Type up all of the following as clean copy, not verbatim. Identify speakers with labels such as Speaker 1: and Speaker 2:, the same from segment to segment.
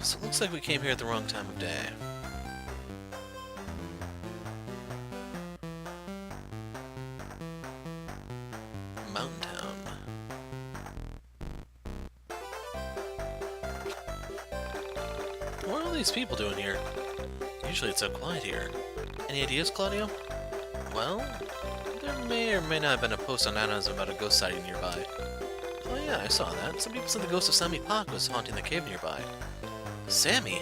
Speaker 1: So it looks like we came here at the wrong time of day. Mountain Town. What are all these people doing here? Usually it's so quiet here. Any ideas, Claudio? Well, there may or may not have been a post on Anna's about a ghost sighting nearby. Oh yeah, I saw that. Some people said the ghost of Sammy Pak was haunting the cave nearby. Sammy?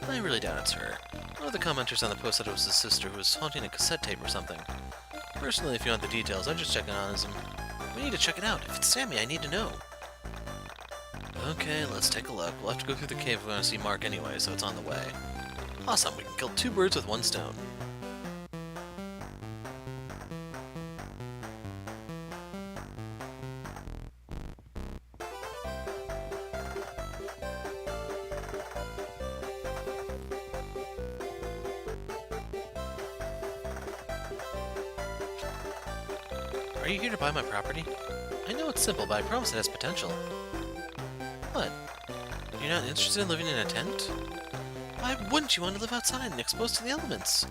Speaker 1: I really doubt it's her. One of the commenters on the post said it was his sister who was haunting a cassette tape or something. Personally, if you want the details, I'd just check it on as we need to check it out. If it's Sammy, I need to know. Okay, let's take a look. We'll have to go through the cave if we want to see Mark anyway, so it's on the way. Awesome, we can kill 2 birds with 1 stone. Are you here to buy my property? I know it's simple, but I promise it has potential. What? You're not interested in living in a tent? Why wouldn't you want to live outside and exposed to the elements?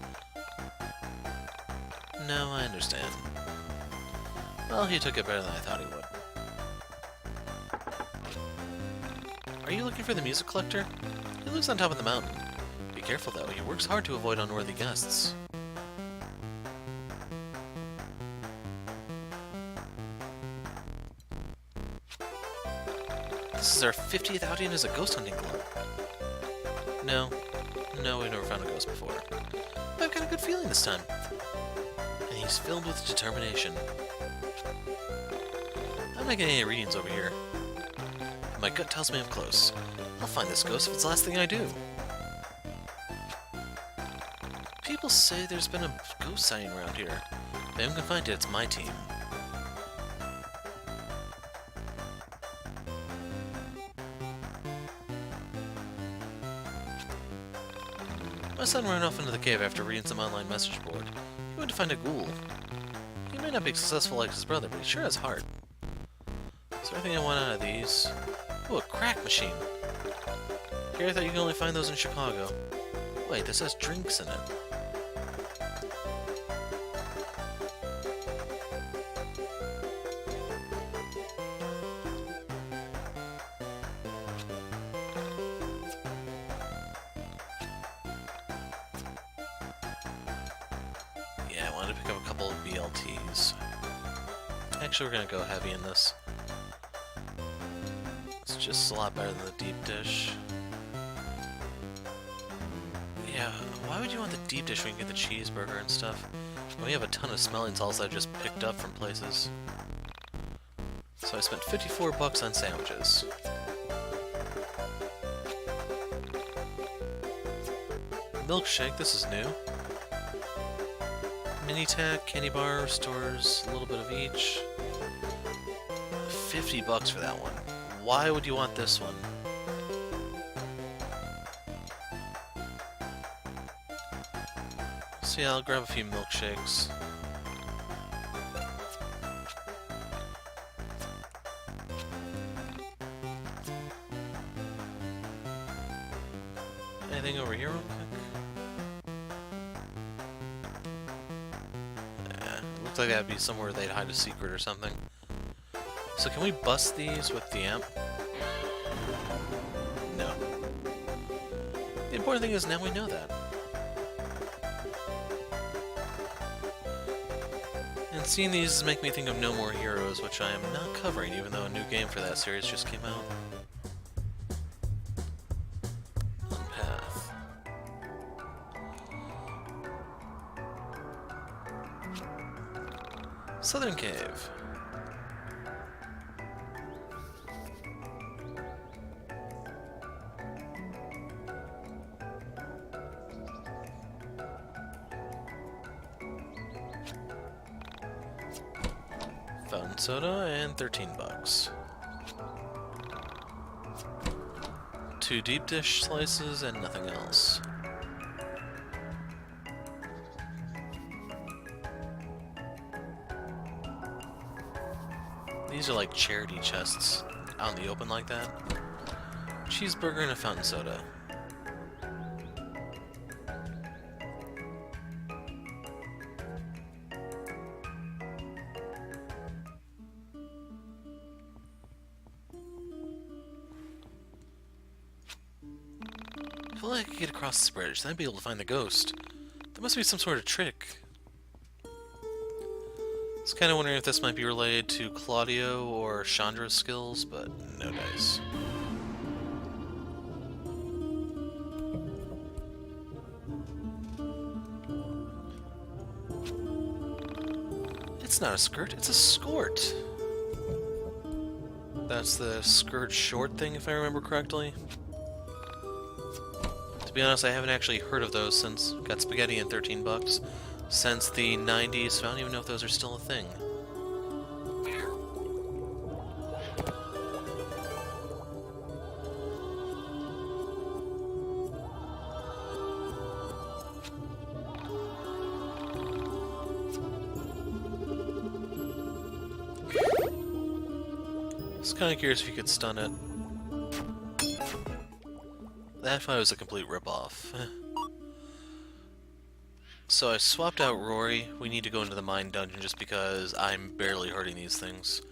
Speaker 1: No, I understand. Well, he took it better than I thought he would. Are you looking for the music collector? He lives on top of the mountain. Be careful though, he works hard to avoid unworthy guests. This is our 50th outing as a ghost hunting club. No, we've never found a ghost before. But I've got a good feeling this time. And he's filled with determination. I'm not getting any readings over here. My gut tells me I'm close. I'll find this ghost if it's the last thing I do. People say there's been a ghost sighting around here. If anyone can find it, it's my team. My son ran off into the cave after reading some online message board. He went to find a ghoul. He may not be successful like his brother, but he sure has heart. Is there anything I want out of these? Oh, a crack machine. Here, I thought you could only find those in Chicago. Wait, this has drinks in it. Yeah, I wanted to pick up a couple of BLTs. Actually, we're gonna go heavy in this. It's just a lot better than the deep dish. Yeah, why would you want the deep dish when you can get the cheeseburger and stuff? We have a ton of smelling salts I just picked up from places. So I spent 54 bucks on sandwiches. Milkshake, this is new. Mini tack, candy bar, stores, a little bit of each. 50 bucks for that one. Why would you want this one? So yeah, I'll grab a few milkshakes. Anything over here real quick? Looks like that'd be somewhere they'd hide a secret or something. So can we bust these with the amp? No. The important thing is now we know that. And seeing these make me think of No More Heroes, which I am not covering, even though a new game for that series just came out. On path. Southern Cave. Fountain soda and 13 bucks. 2 deep dish slices and nothing else. These are like charity chests out in the open like that. cheeseburger and a fountain soda. If only I could get across this bridge, then I'd be able to find the ghost. There must be some sort of trick. I was kind of wondering if this might be related to Claudio or Chandra's skills, but no dice. It's not a skirt, it's a skort. That's the skirt short thing, if I remember correctly. To be honest, I haven't actually heard of those since got spaghetti and 13 bucks since the 90s, so I don't even know if those are still a thing. I was kind of curious if you could stun it. That fight was a complete ripoff. So I swapped out Rory. We need to go into the mine dungeon just because I'm barely hurting these things.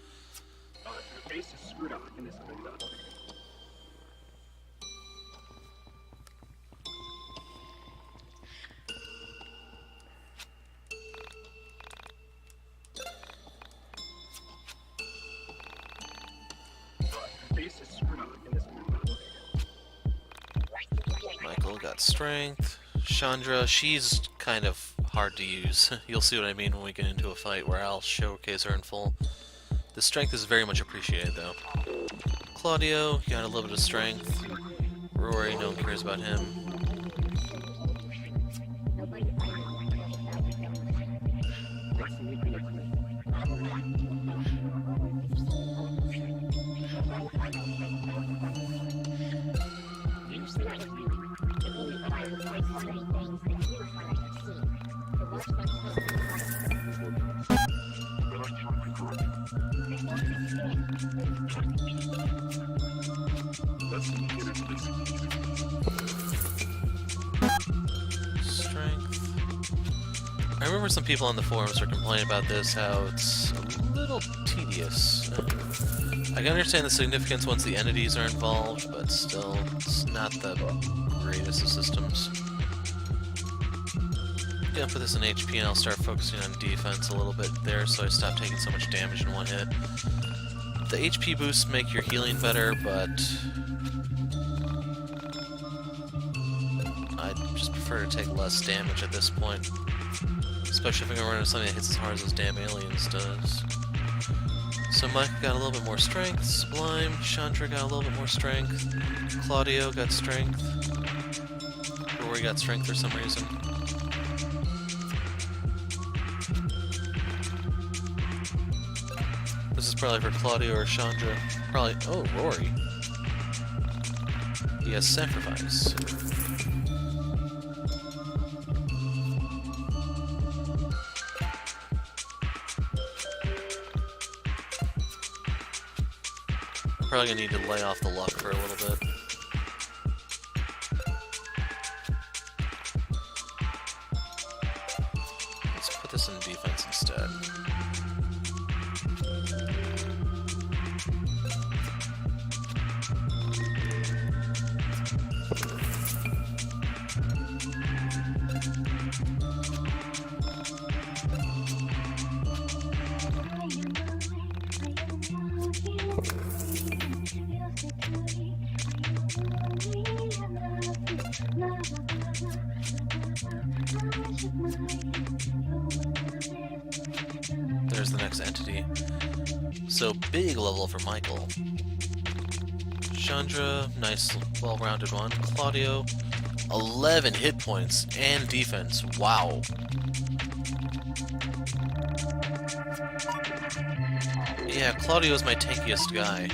Speaker 1: Michael got strength. Chandra, she's kind of hard to use. You'll see what I mean when we get into a fight where I'll showcase her in full. The strength is very much appreciated, though. Claudio, got a little bit of strength. Rory, no one cares about him. I remember some people on the forums were complaining about this, how it's a little tedious. I can understand the significance once the entities are involved, but still, it's not the greatest of systems. I'm gonna put this in HP and I'll start focusing on defense a little bit there so I stop taking so much damage in one hit. The HP boosts make your healing better, but I'd just prefer to take less damage at this point. Especially if I'm gonna run into something that hits as hard as those damn aliens does. So Mike got a little bit more strength, Sublime, Chandra got a little bit more strength, Claudio got strength, Rory got strength for some reason. This is probably for Claudio or Chandra. Probably, oh, Rory. He has Sacrifice. Probably gonna need to lay off the luck for a little bit. Let's put this in defense instead. There's the next entity. So big level for Michael. Chandra, nice, well-rounded one. Claudio, 11 hit points and defense. Wow. Yeah, Claudio's my tankiest guy.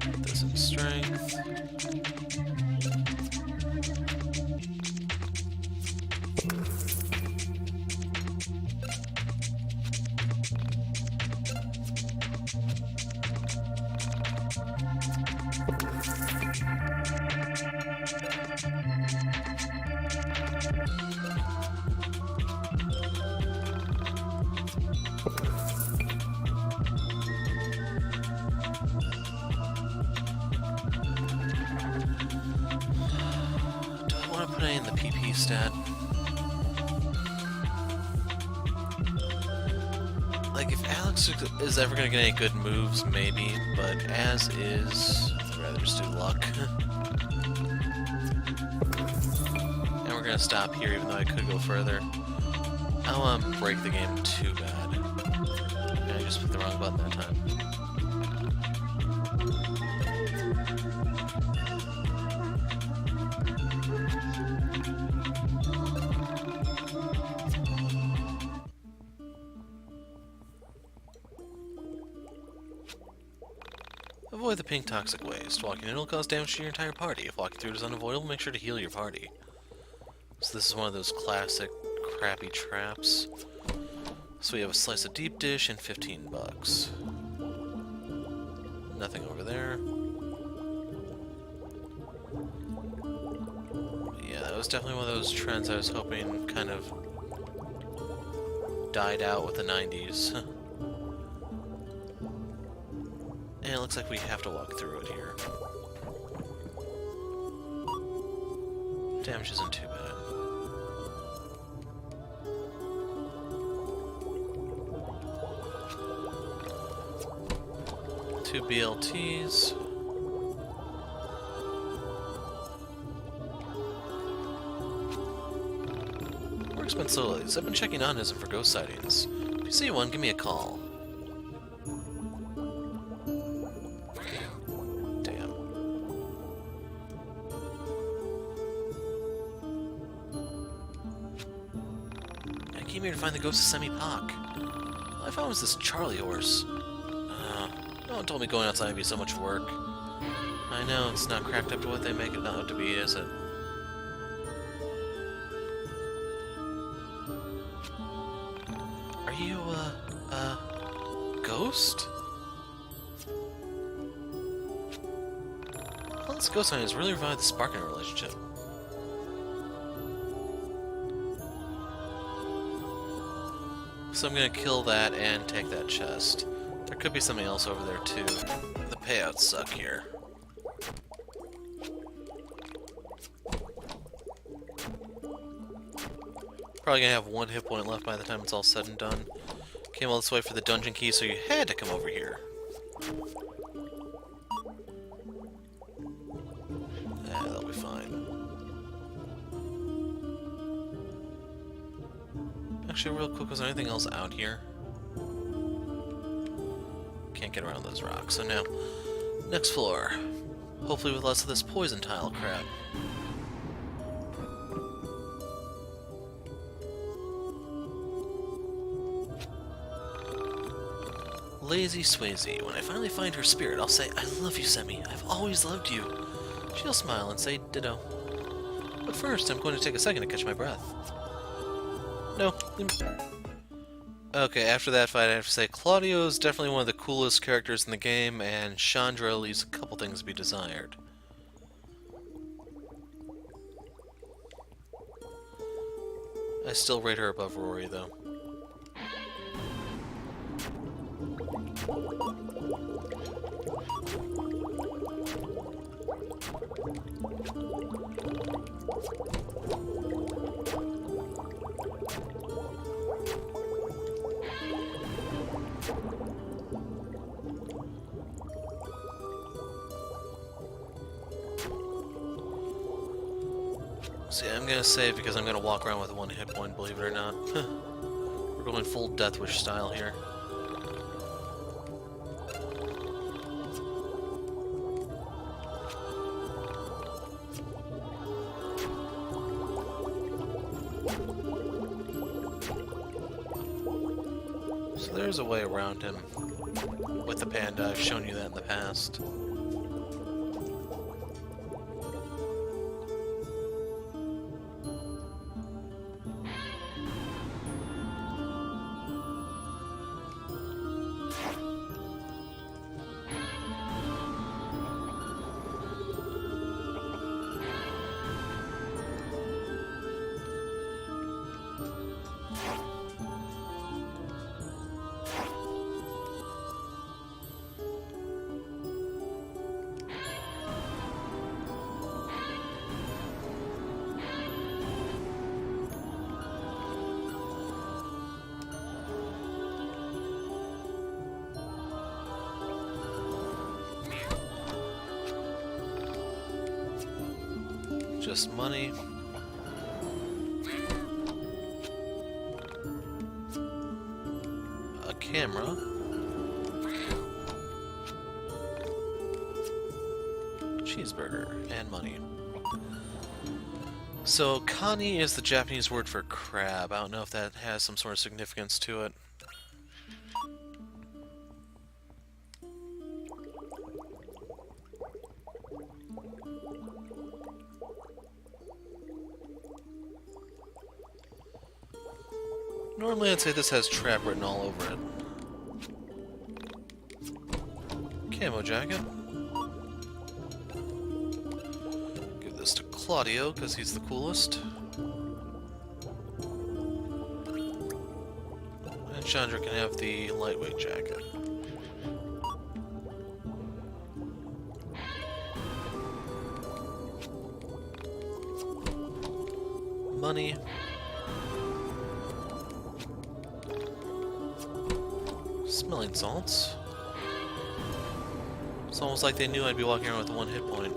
Speaker 1: Put this in strength. in the PP stat. Like, if Alex is ever gonna get any good moves, maybe, but as is, I'd rather just do luck. And we're gonna stop here, even though I could go further. I don't want to break the game too bad. And I just put the wrong button that time. Avoid the pink toxic waste. Walking in will cause damage to your entire party. If walking through it is unavoidable, make sure to heal your party. So this is one of those classic crappy traps. So we have a slice of deep dish and 15 bucks. Nothing over there. Yeah, that was definitely one of those trends I was hoping kind of died out with the 90s. And it looks like we have to walk through it here. Damage isn't too bad. Two BLTs. Work's been slow lately. I've been checking Onanism for ghost sightings. If you see one, give me a call. Damn. I came here to find the ghost of Semi-Pak. All I found was this Charlie horse. No one told me going outside would be so much work. I know, it's not cracked up to what they make it out to be, is it? Are you, ghost? Well, this ghost sign has really revived the spark in our relationship. So I'm gonna kill that and take that chest. There could be something else over there, too. The payouts suck here. Probably gonna have one hit point left by the time it's all said and done. Came all this way for the dungeon key, so you had to come over here. That'll be fine. Actually, real quick, was there anything else out here? Can't get around those rocks. So now, next floor. Hopefully with less of this poison tile crap. Lazy Swayze. When I finally find her spirit, I'll say, I love you, Semi. I've always loved you. She'll smile and say, ditto. But first, I'm going to take a second to catch my breath. No. Okay, after that fight, I have to say Claudio is definitely one of the coolest characters in the game, and Chandra leaves a couple things to be desired. I still rate her above Rory, though. See, I'm gonna save because I'm gonna walk around with one hit point, believe it or not. We're going full Death Wish style here. So there's a way around him with the panda. I've shown you that in the past. Just money. A camera. Cheeseburger. And money. So, kani is the Japanese word for crab. I don't know if that has some sort of significance to it. Normally I'd say this has trap written all over it. Camo jacket. Give this to Claudio, because he's the coolest. And Chandra can have the lightweight jacket. Money. Smelling salts. It's almost like they knew I'd be walking around with one hit point.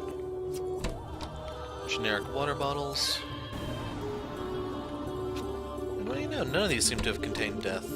Speaker 1: Generic water bottles. And what do you know? None of these seem to have contained death.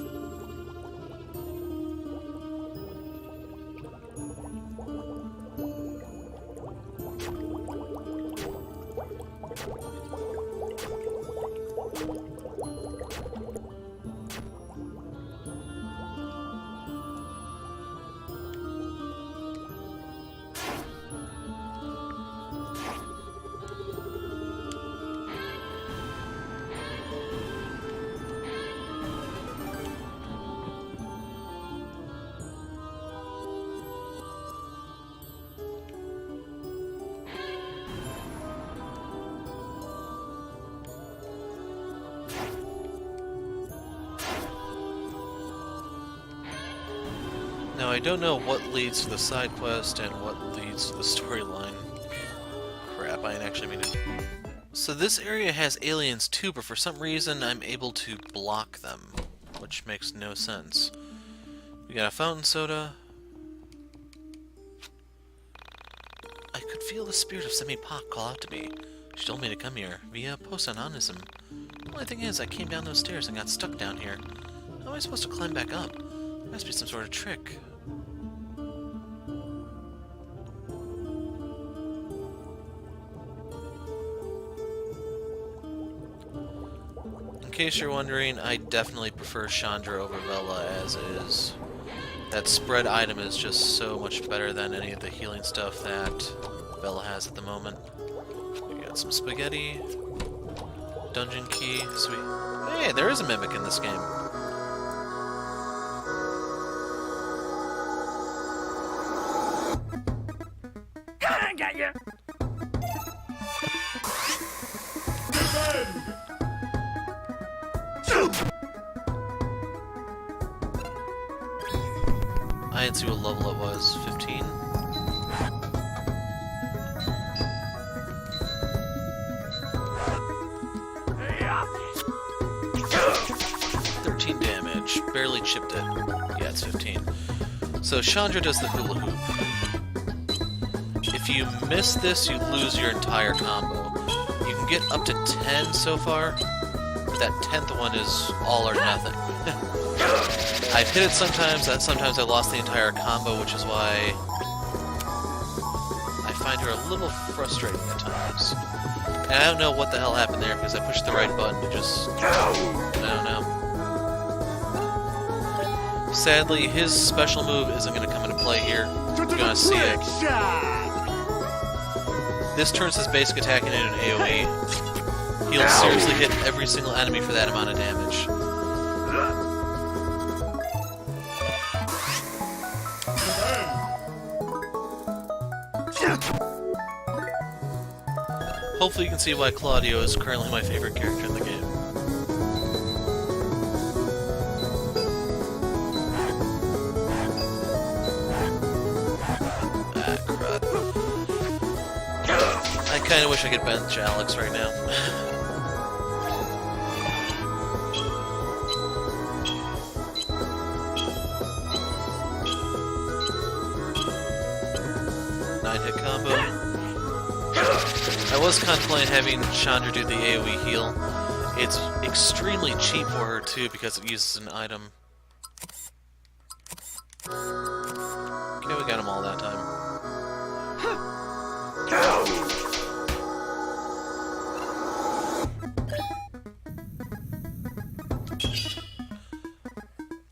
Speaker 1: Now, I don't know what leads to the side quest and what leads to the storyline. Crap, I didn't actually mean it. So this area has aliens too, but for some reason I'm able to block them, which makes no sense. We got a fountain soda. I could feel the spirit of Semi-Pak call out to me. She told me to come here via post-anonism. The only thing is, I came down those stairs and got stuck down here. How am I supposed to climb back up? There must be some sort of trick. In case you're wondering, I definitely prefer Chandra over Vela as is. That spread item is just so much better than any of the healing stuff that Vela has at the moment. We got some spaghetti, dungeon key, sweet. Hey, there is a mimic in this game.
Speaker 2: Got you.
Speaker 1: I didn't see what level it was. 15?
Speaker 2: Yeah.
Speaker 1: 13 damage. Barely chipped it. Yeah, it's 15. So Chandra does the hula hoop. If you miss this, you lose your entire combo. You can get up to 10 so far, but that 10th one is all or nothing. I've hit it sometimes I lost the entire combo, which is why I find her a little frustrating at times. And I don't know what the hell happened there, because I pushed the right button to just... I don't know. Sadly, his special move isn't going to come into play here. You're going to see it. This turns his basic attack into an AoE. He'll seriously hit every single enemy for that amount of damage. Hopefully you can see why Claudio is currently my favorite character in the game. Ah, crud. I kinda wish I could bench Alex right now. Nine-hit combo. I was contemplating having Chandra do the AoE heal. It's extremely cheap for her too because it uses an item. Okay, we got them all that time.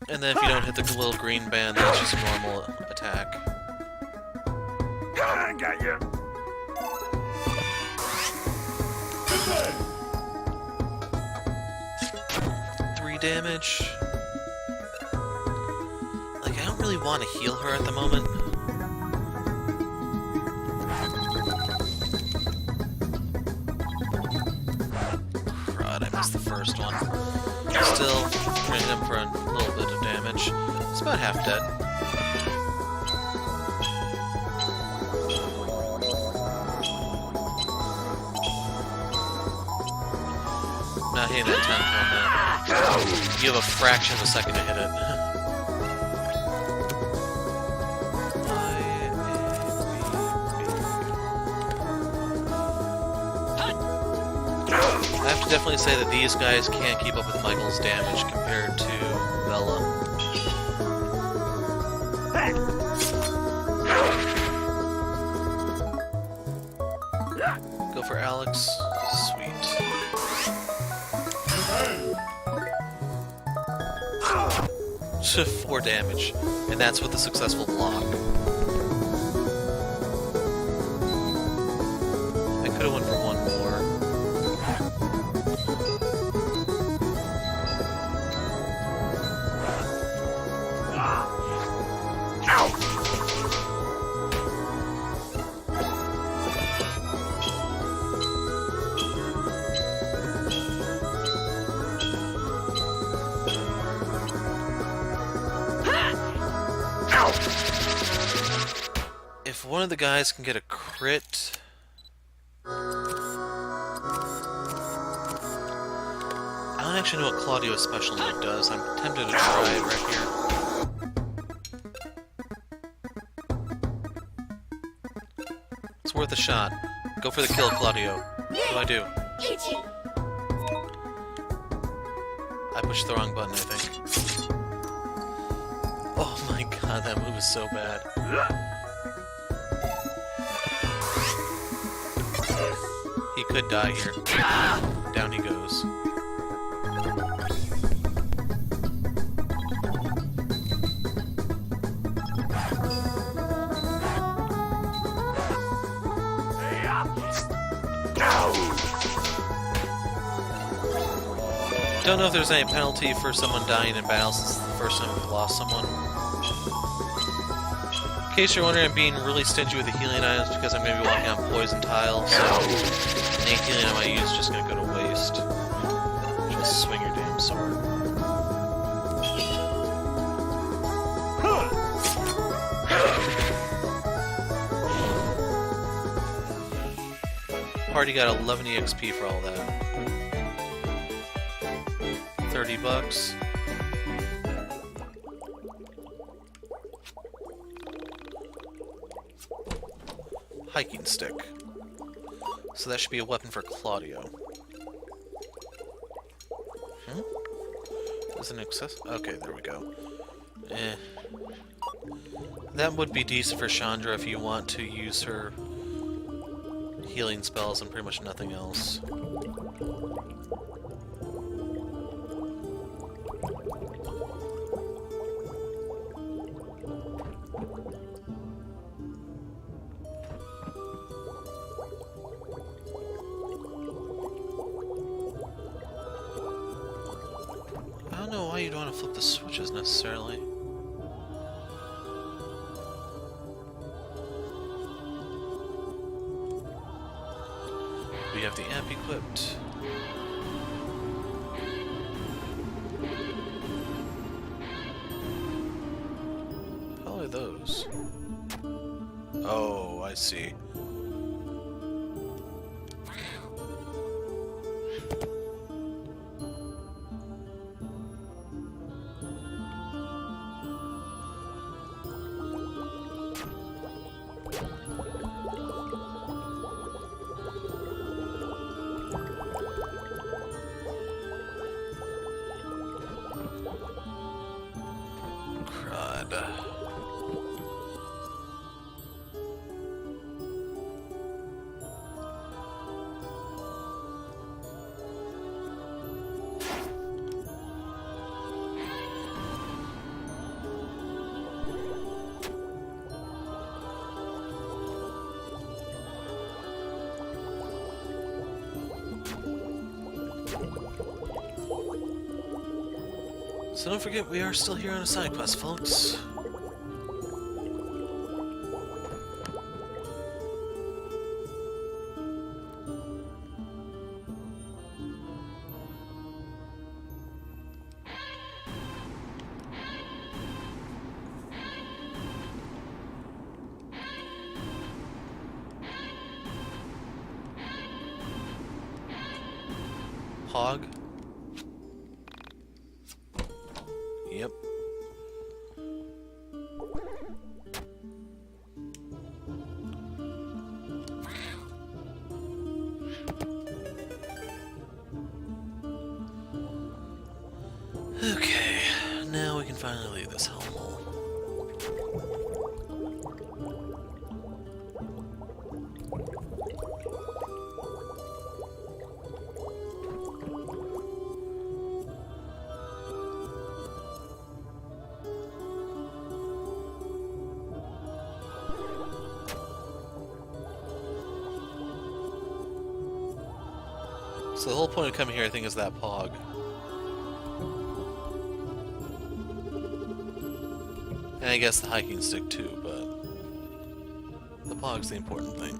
Speaker 1: And then if you don't hit the little green band, that's just a normal attack.
Speaker 2: Got you.
Speaker 1: 3 damage. Like, I don't really want to heal her at the moment. Crud, I missed the first one. Still, hitting him for a little bit of damage. It's about half dead. Not hitting that 10th one, man. You have a fraction of a second to hit it. I have to definitely say that these guys can't keep up with Michael's damage compared to Bella. Go for Alex. Sweet. 4 damage, and that's with a successful block. I could have went for one more. If one of the guys can get a crit... I don't actually know what Claudio's special move does. I'm tempted to try it right here. It's worth a shot. Go for the kill, Claudio. What do? I pushed the wrong button, I think. Oh my god, that move is so bad. He could die here. Down he goes. Don't know if there's any penalty for someone dying in battle since it's the first time we've lost someone. In case you're wondering, I'm being really stingy with the healing items because I'm going to be walking on poison tile, so any healing item I use is just going to go to waste. Just swing your damn sword. Party got 11 EXP for all that. $30. Hiking stick. So that should be a weapon for Claudio. Is an access? Okay, there we go. That would be decent for Chandra if you want to use her healing spells and pretty much nothing else. I don't know why you'd want to flip the switches necessarily. We have the amp equipped. Probably those. Oh, I see. So don't forget, we are still here on a side quest, folks. Hog. Yep. Okay, now we can finally leave this hellhole. So the whole point of coming here, I think, is that pog. And I guess the hiking stick too, but the pog's the important thing.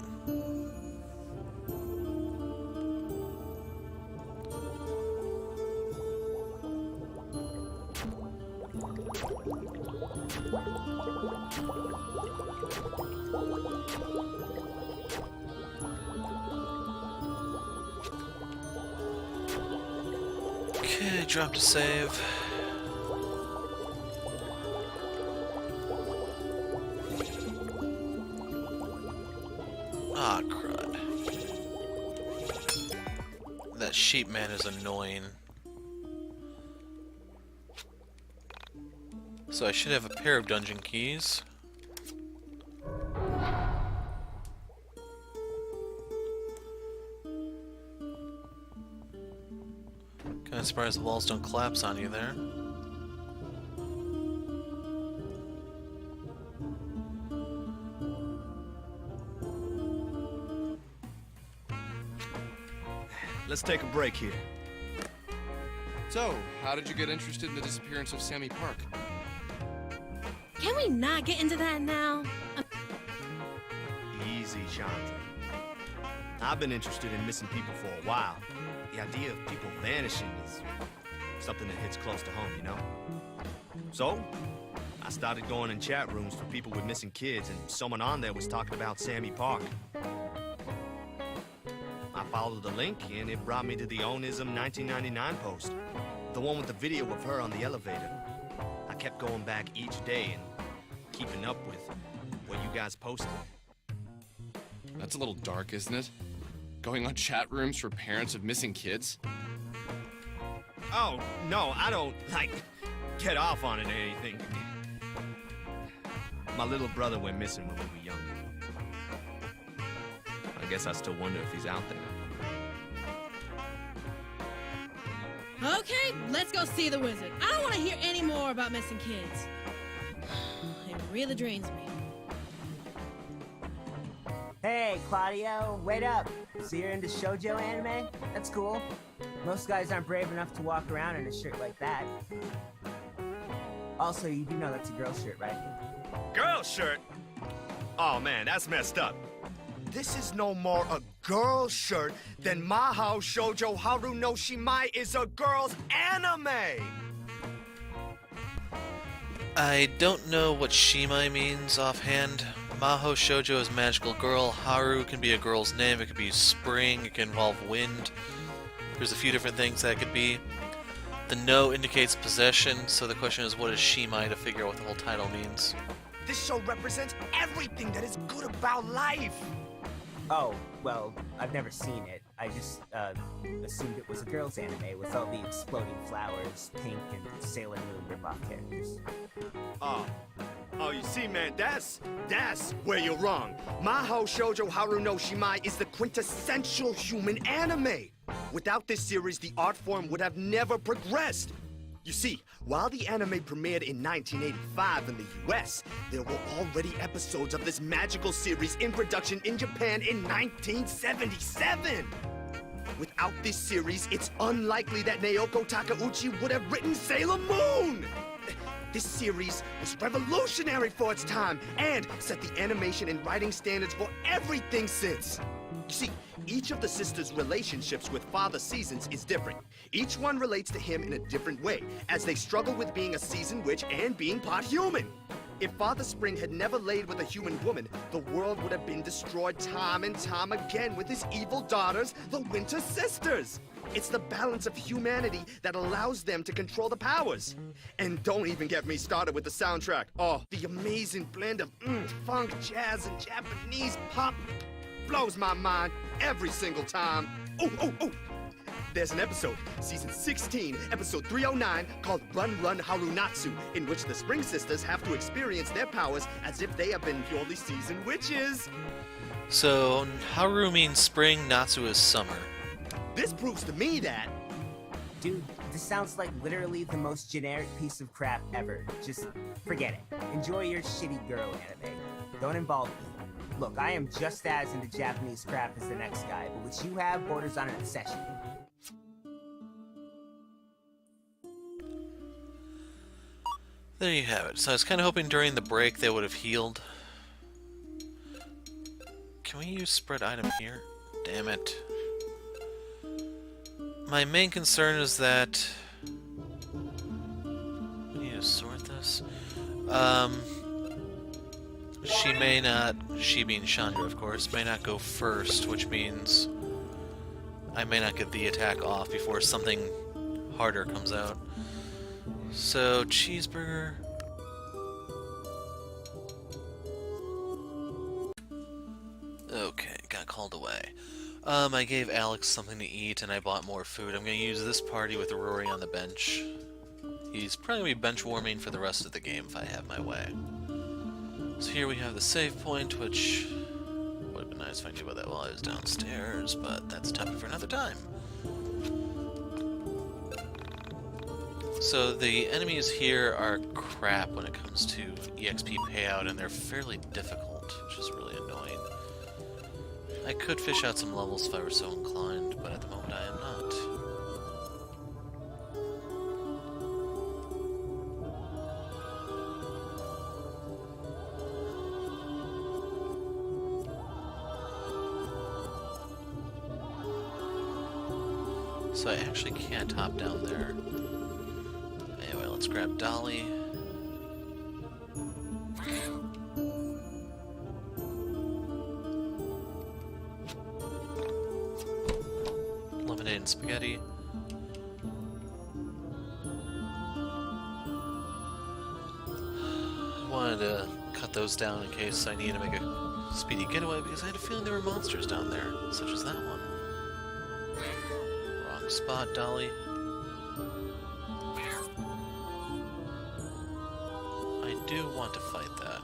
Speaker 1: Okay, drop to save. Ah, crud. That sheep man is annoying. So I should have a pair of dungeon keys. Kinda surprised the walls don't collapse on you there.
Speaker 3: Let's take a break here.
Speaker 4: So, how did you get interested in the disappearance of Sammy Park?
Speaker 5: Can we not get into that now?
Speaker 3: Easy, Chandra. I've been interested in missing people for a while. The idea of people vanishing is something that hits close to home, you know? So, I started going in chat rooms for people with missing kids, and someone on there was talking about Sammy Park. I followed the link, and it brought me to the Onism 1999 post. The one with the video of her on the elevator. I kept going back each day and keeping up with what you guys posted.
Speaker 4: That's a little dark, isn't it? Going on chat rooms for parents of missing kids?
Speaker 3: Oh, no, I don't, like, get off on it or anything. My little brother went missing when we were younger. I guess I still wonder if he's out there.
Speaker 5: Okay, let's go see the wizard. I don't want to hear any more about missing kids. It really drains me.
Speaker 6: Hey, Claudio, wait up. So you're into shoujo anime? That's cool. Most guys aren't brave enough to walk around in a shirt like that. Also, you do know that's a girl's shirt, right?
Speaker 3: Girl shirt? Oh man, that's messed up. This is no more a girl's shirt than Mahou Shoujo Haru no Shimai is a girl's anime!
Speaker 1: I don't know what Shimai means offhand. Maho Shoujo is magical girl. Haru can be a girl's name. It could be spring. It can involve wind. There's a few different things that could be. The no indicates possession, so the question is, what is Shimai, to figure out what the whole title means.
Speaker 3: This show represents everything that is good about life!
Speaker 6: Oh, well, I've never seen it. I just, assumed it was a girl's anime with all the exploding flowers, pink, and Sailor Moon ripoff characters.
Speaker 3: Oh, you see, man, that's where you're wrong. Mahou Shoujo Haru no Shimai is the quintessential human anime. Without this series, the art form would have never progressed. You see, while the anime premiered in 1985 in the US, there were already episodes of this magical series in production in Japan in 1977. Without this series, it's unlikely that Naoko Takeuchi would have written Sailor Moon! This series was revolutionary for its time and set the animation and writing standards for everything since. You see, each of the sisters' relationships with Father Seasons is different. Each one relates to him in a different way, as they struggle with being a seasoned witch and being part human. If Father Spring had never laid with a human woman, the world would have been destroyed time and time again with his evil daughters, the Winter Sisters. It's the balance of humanity that allows them to control the powers. And don't even get me started with the soundtrack. Oh, the amazing blend of funk, jazz, and Japanese pop blows my mind every single time. Oh! There's an episode, season 16, episode 309, called Run Run Harunatsu, in which the Spring Sisters have to experience their powers as if they have been purely seasoned witches.
Speaker 1: So, Haru means spring, Natsu is summer.
Speaker 3: This proves to me that...
Speaker 6: Dude, this sounds like literally the most generic piece of crap ever. Just forget it. Enjoy your shitty girl anime. Don't involve me. Look, I am just as into Japanese crap as the next guy, but what you have borders on an obsession.
Speaker 1: There you have it. So I was kind of hoping during the break they would have healed. Can we use spread item here? Damn it. My main concern is that... we need to sort this. She may not, she being Chandra of course, may not go first, which means I may not get the attack off before something harder comes out. So, cheeseburger. Okay, got called away. I gave Alex something to eat and I bought more food. I'm gonna use this party with Rory on the bench. He's probably gonna be bench warming for the rest of the game if I have my way. So here we have the save point, which would have been nice if I knew about that while I was downstairs, but that's a topic for another time. So the enemies here are crap when it comes to EXP payout, and they're fairly difficult, which is really annoying. I could fish out some levels if I were so inclined, but at the moment I am not. So I actually can't hop down there. Anyway, let's grab Dolly. Lemonade and spaghetti. Wanted to cut those down in case I need to make a speedy getaway because I had a feeling there were monsters down there, such as that one. Spot, Dolly. I do want to fight that.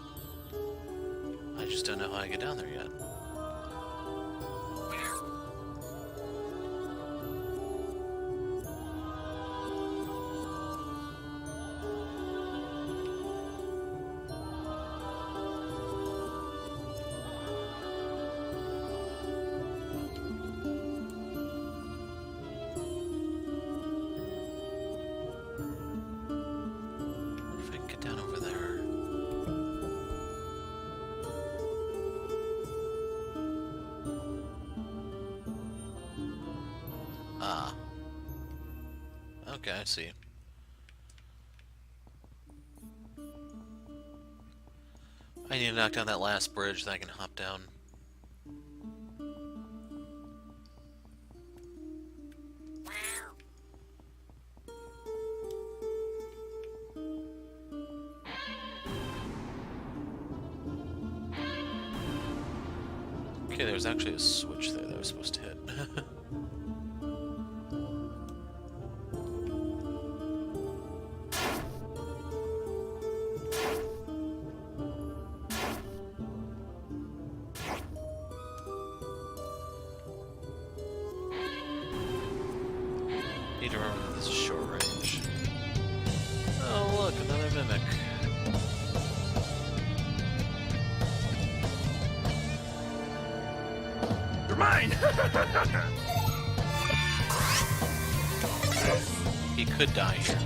Speaker 1: I just don't know how I get down there yet. Okay, I see. I need to knock down that last bridge, then I can hop down. Okay, there was actually a switch there that I was supposed to hit. Need to remember that this is short range. Oh look, another mimic.
Speaker 2: You're mine!
Speaker 1: He could die here.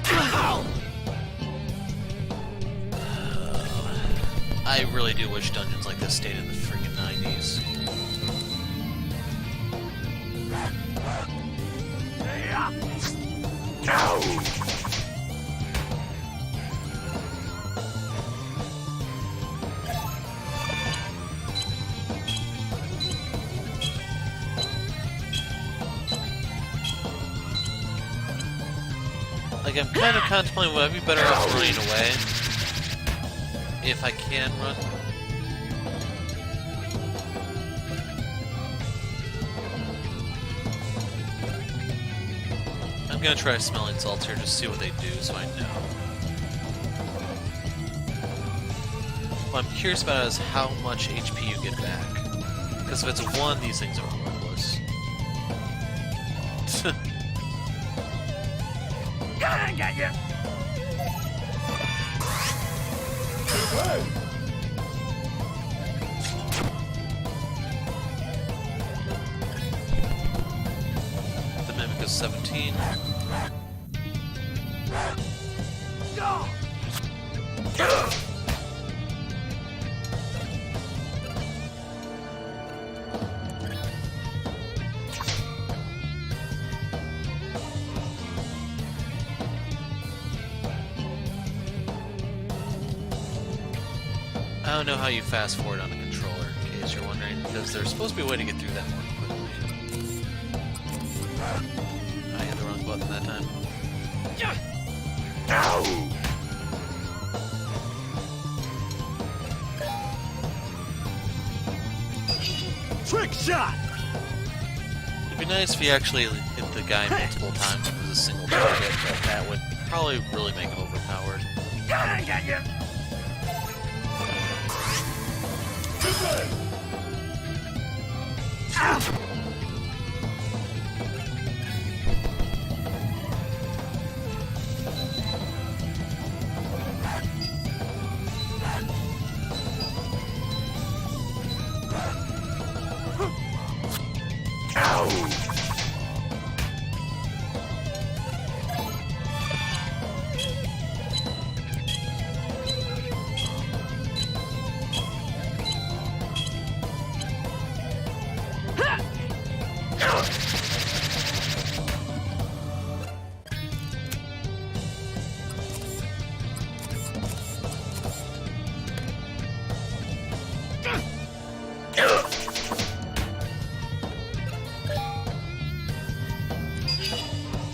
Speaker 1: I really do wish dungeons like this stayed in the freaking 90s. Like, I'm kind of contemplating, would I be better off running away? If I can run? I'm gonna try smelling salts here, just see what they do so I know. What I'm curious about is how much HP you get back. Because if it's 1, these things are worthless.
Speaker 2: I got you.
Speaker 1: The Mimic is 17. I don't know how you fast forward on a controller, in case you're wondering, because there's supposed to be a way to get through that more quickly. I hit the wrong button that time.
Speaker 3: Trick shot!
Speaker 1: It'd be nice if you actually hit the guy multiple times with a single target, but that would probably really make him overpowered.
Speaker 2: I got you.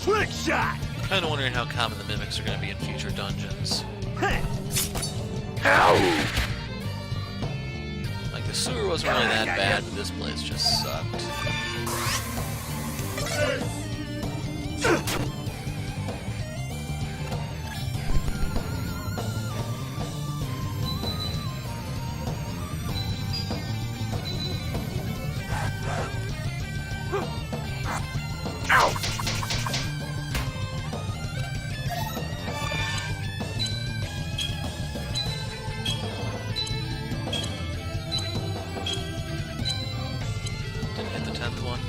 Speaker 3: Trick shot!
Speaker 1: Kind of wondering how common the mimics are going to be in future dungeons. Like, the sewer wasn't really that bad, but this place just sucked. Didn't hit the 10th one.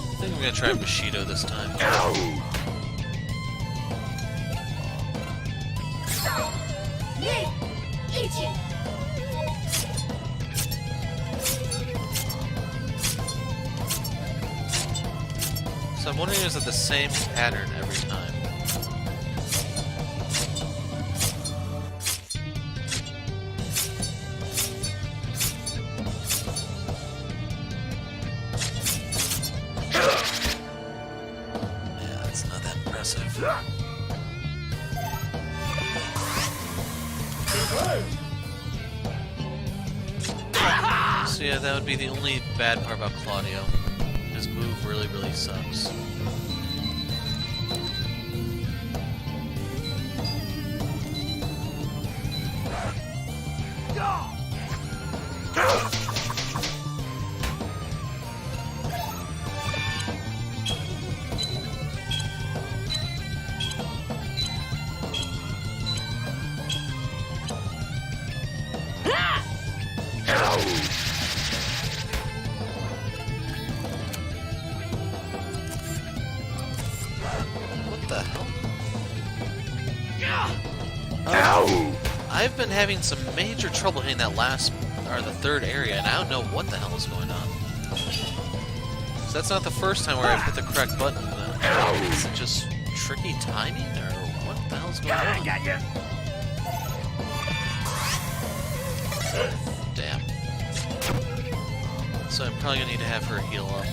Speaker 1: I think I'm gonna try Bushido this time. So I'm wondering, is it the same pattern every time? Yeah, that's not that impressive. So yeah, that would be the only bad part about Claudio. His move really, really sucks. I've been having some major trouble hitting that last, or the third area, and I don't know what the hell is going on. So that's not the first time where I've hit the correct button. Is it just tricky timing, or what the hell's going
Speaker 2: I
Speaker 1: on?
Speaker 2: got you.
Speaker 1: Damn. So I'm probably gonna need to have her heal up.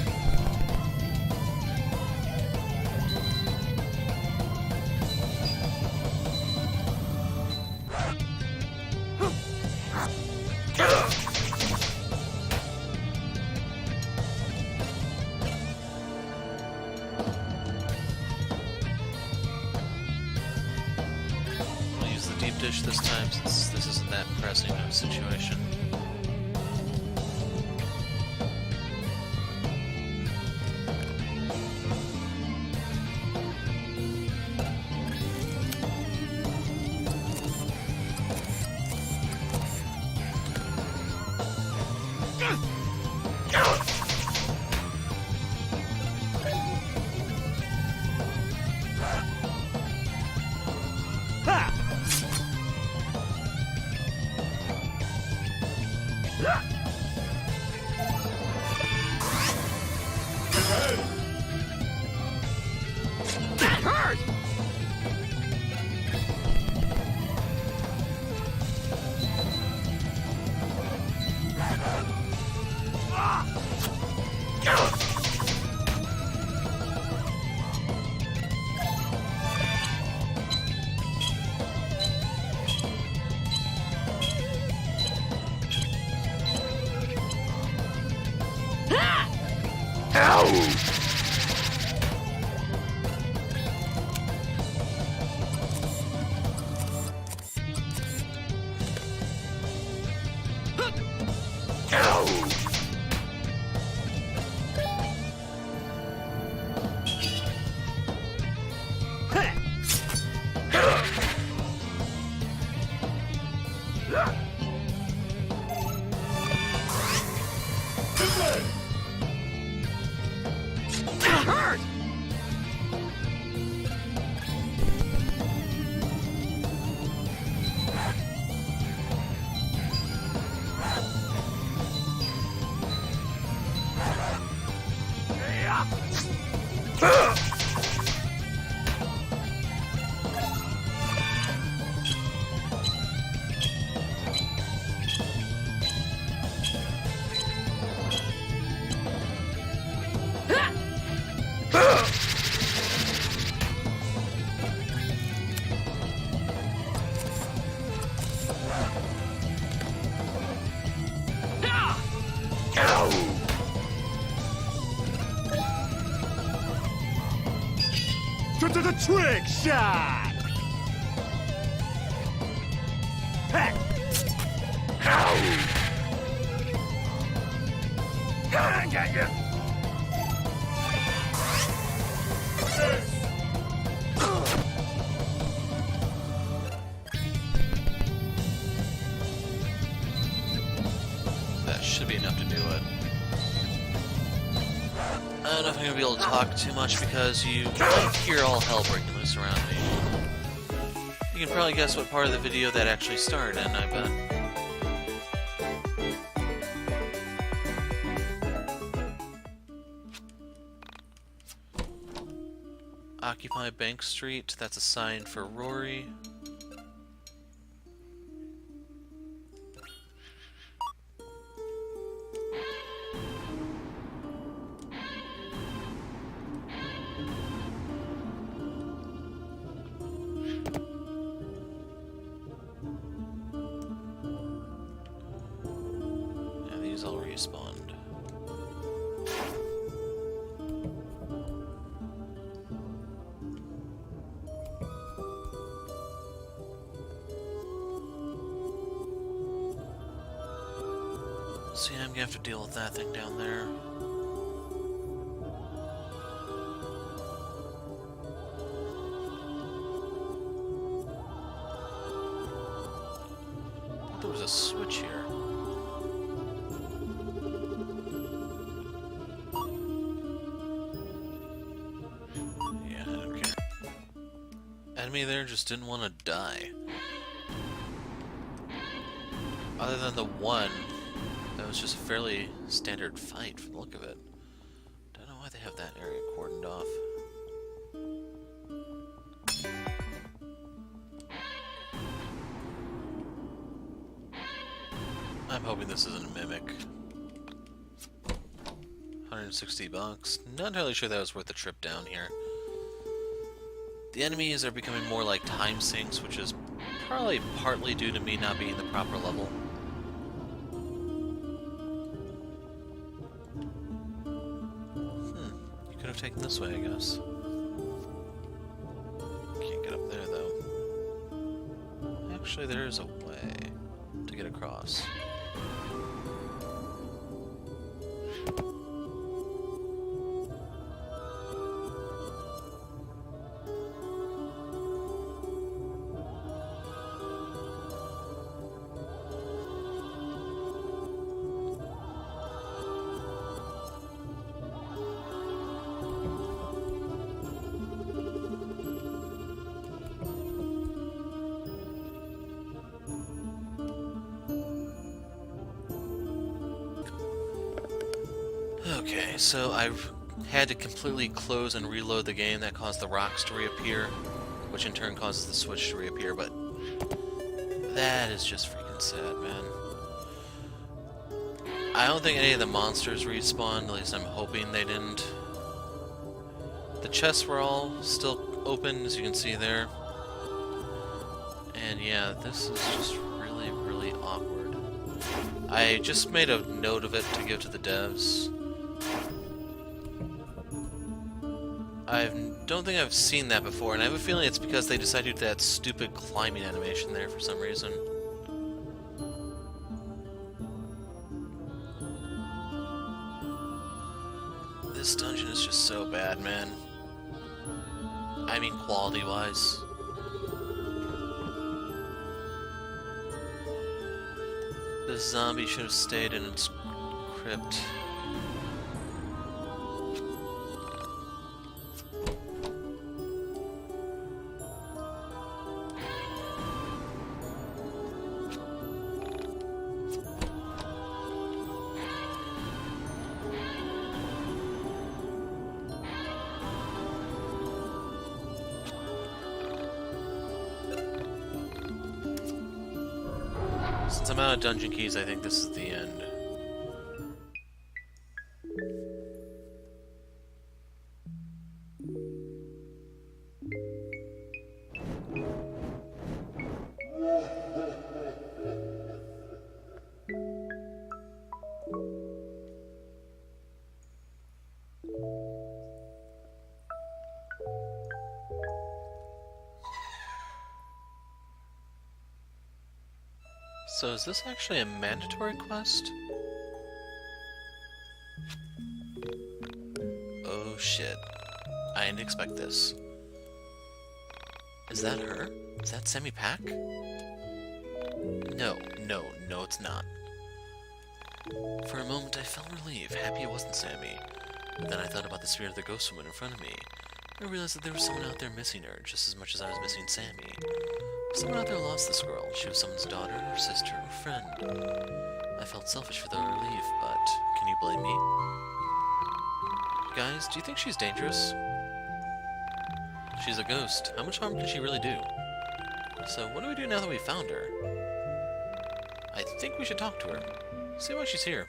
Speaker 1: We'll use the deep dish this time since this isn't that pressing of a situation.
Speaker 2: That hurt! That hurt! To the trick shot! Heck! I got you!
Speaker 1: That should be enough to do it. I don't know if I'm gonna be able to talk too much because you might hear all hell breaking loose around me. You can probably guess what part of the video that actually started in, I bet. Occupy Bank Street, that's a sign for Rory. Yeah, these all respawned. See, I'm gonna have to deal with that thing down there. I thought there was a switch here. Yeah, I don't care. Enemy there just didn't want to die. Other than the one, that was just a fairly standard fight from the look of it. Don't know why they have that area cordoned off. I'm hoping this isn't a mimic. 160 bucks. Not entirely sure that was worth the trip down here. The enemies are becoming more like time sinks, which is probably partly due to me not being the proper level. You could have taken this way, I guess. Can't get up there, though. Actually, there is a way to get across. Okay, so I've had to completely close and reload the game. That caused the rocks to reappear, which in turn causes the switch to reappear, but that is just freaking sad, man. I don't think any of the monsters respawned, at least I'm hoping they didn't. The chests were all still open, as you can see there. And yeah, this is just really, really awkward. I just made a note of it to give to the devs. I don't think I've seen that before, and I have a feeling it's because they decided to do that stupid climbing animation there for some reason. This dungeon is just so bad, man. I mean, quality-wise. The zombie should have stayed in its crypt. Since I'm out of dungeon keys, I think this is the end. So is this actually a mandatory quest? Oh shit. I didn't expect this. Is that her? Is that Semi-Pack? No, it's not. For a moment I felt relief, happy it wasn't Sammy. But then I thought about the spirit of the ghost woman in front of me. I realized that there was someone out there missing her, just as much as I was missing Sammy. Someone out there lost this girl. She was someone's daughter, or sister, or friend. I felt selfish for the relief, but can you blame me? Guys, do you think she's dangerous? She's a ghost. How much harm can she really do? So what do we do now that we found her? I think we should talk to her. See why she's here.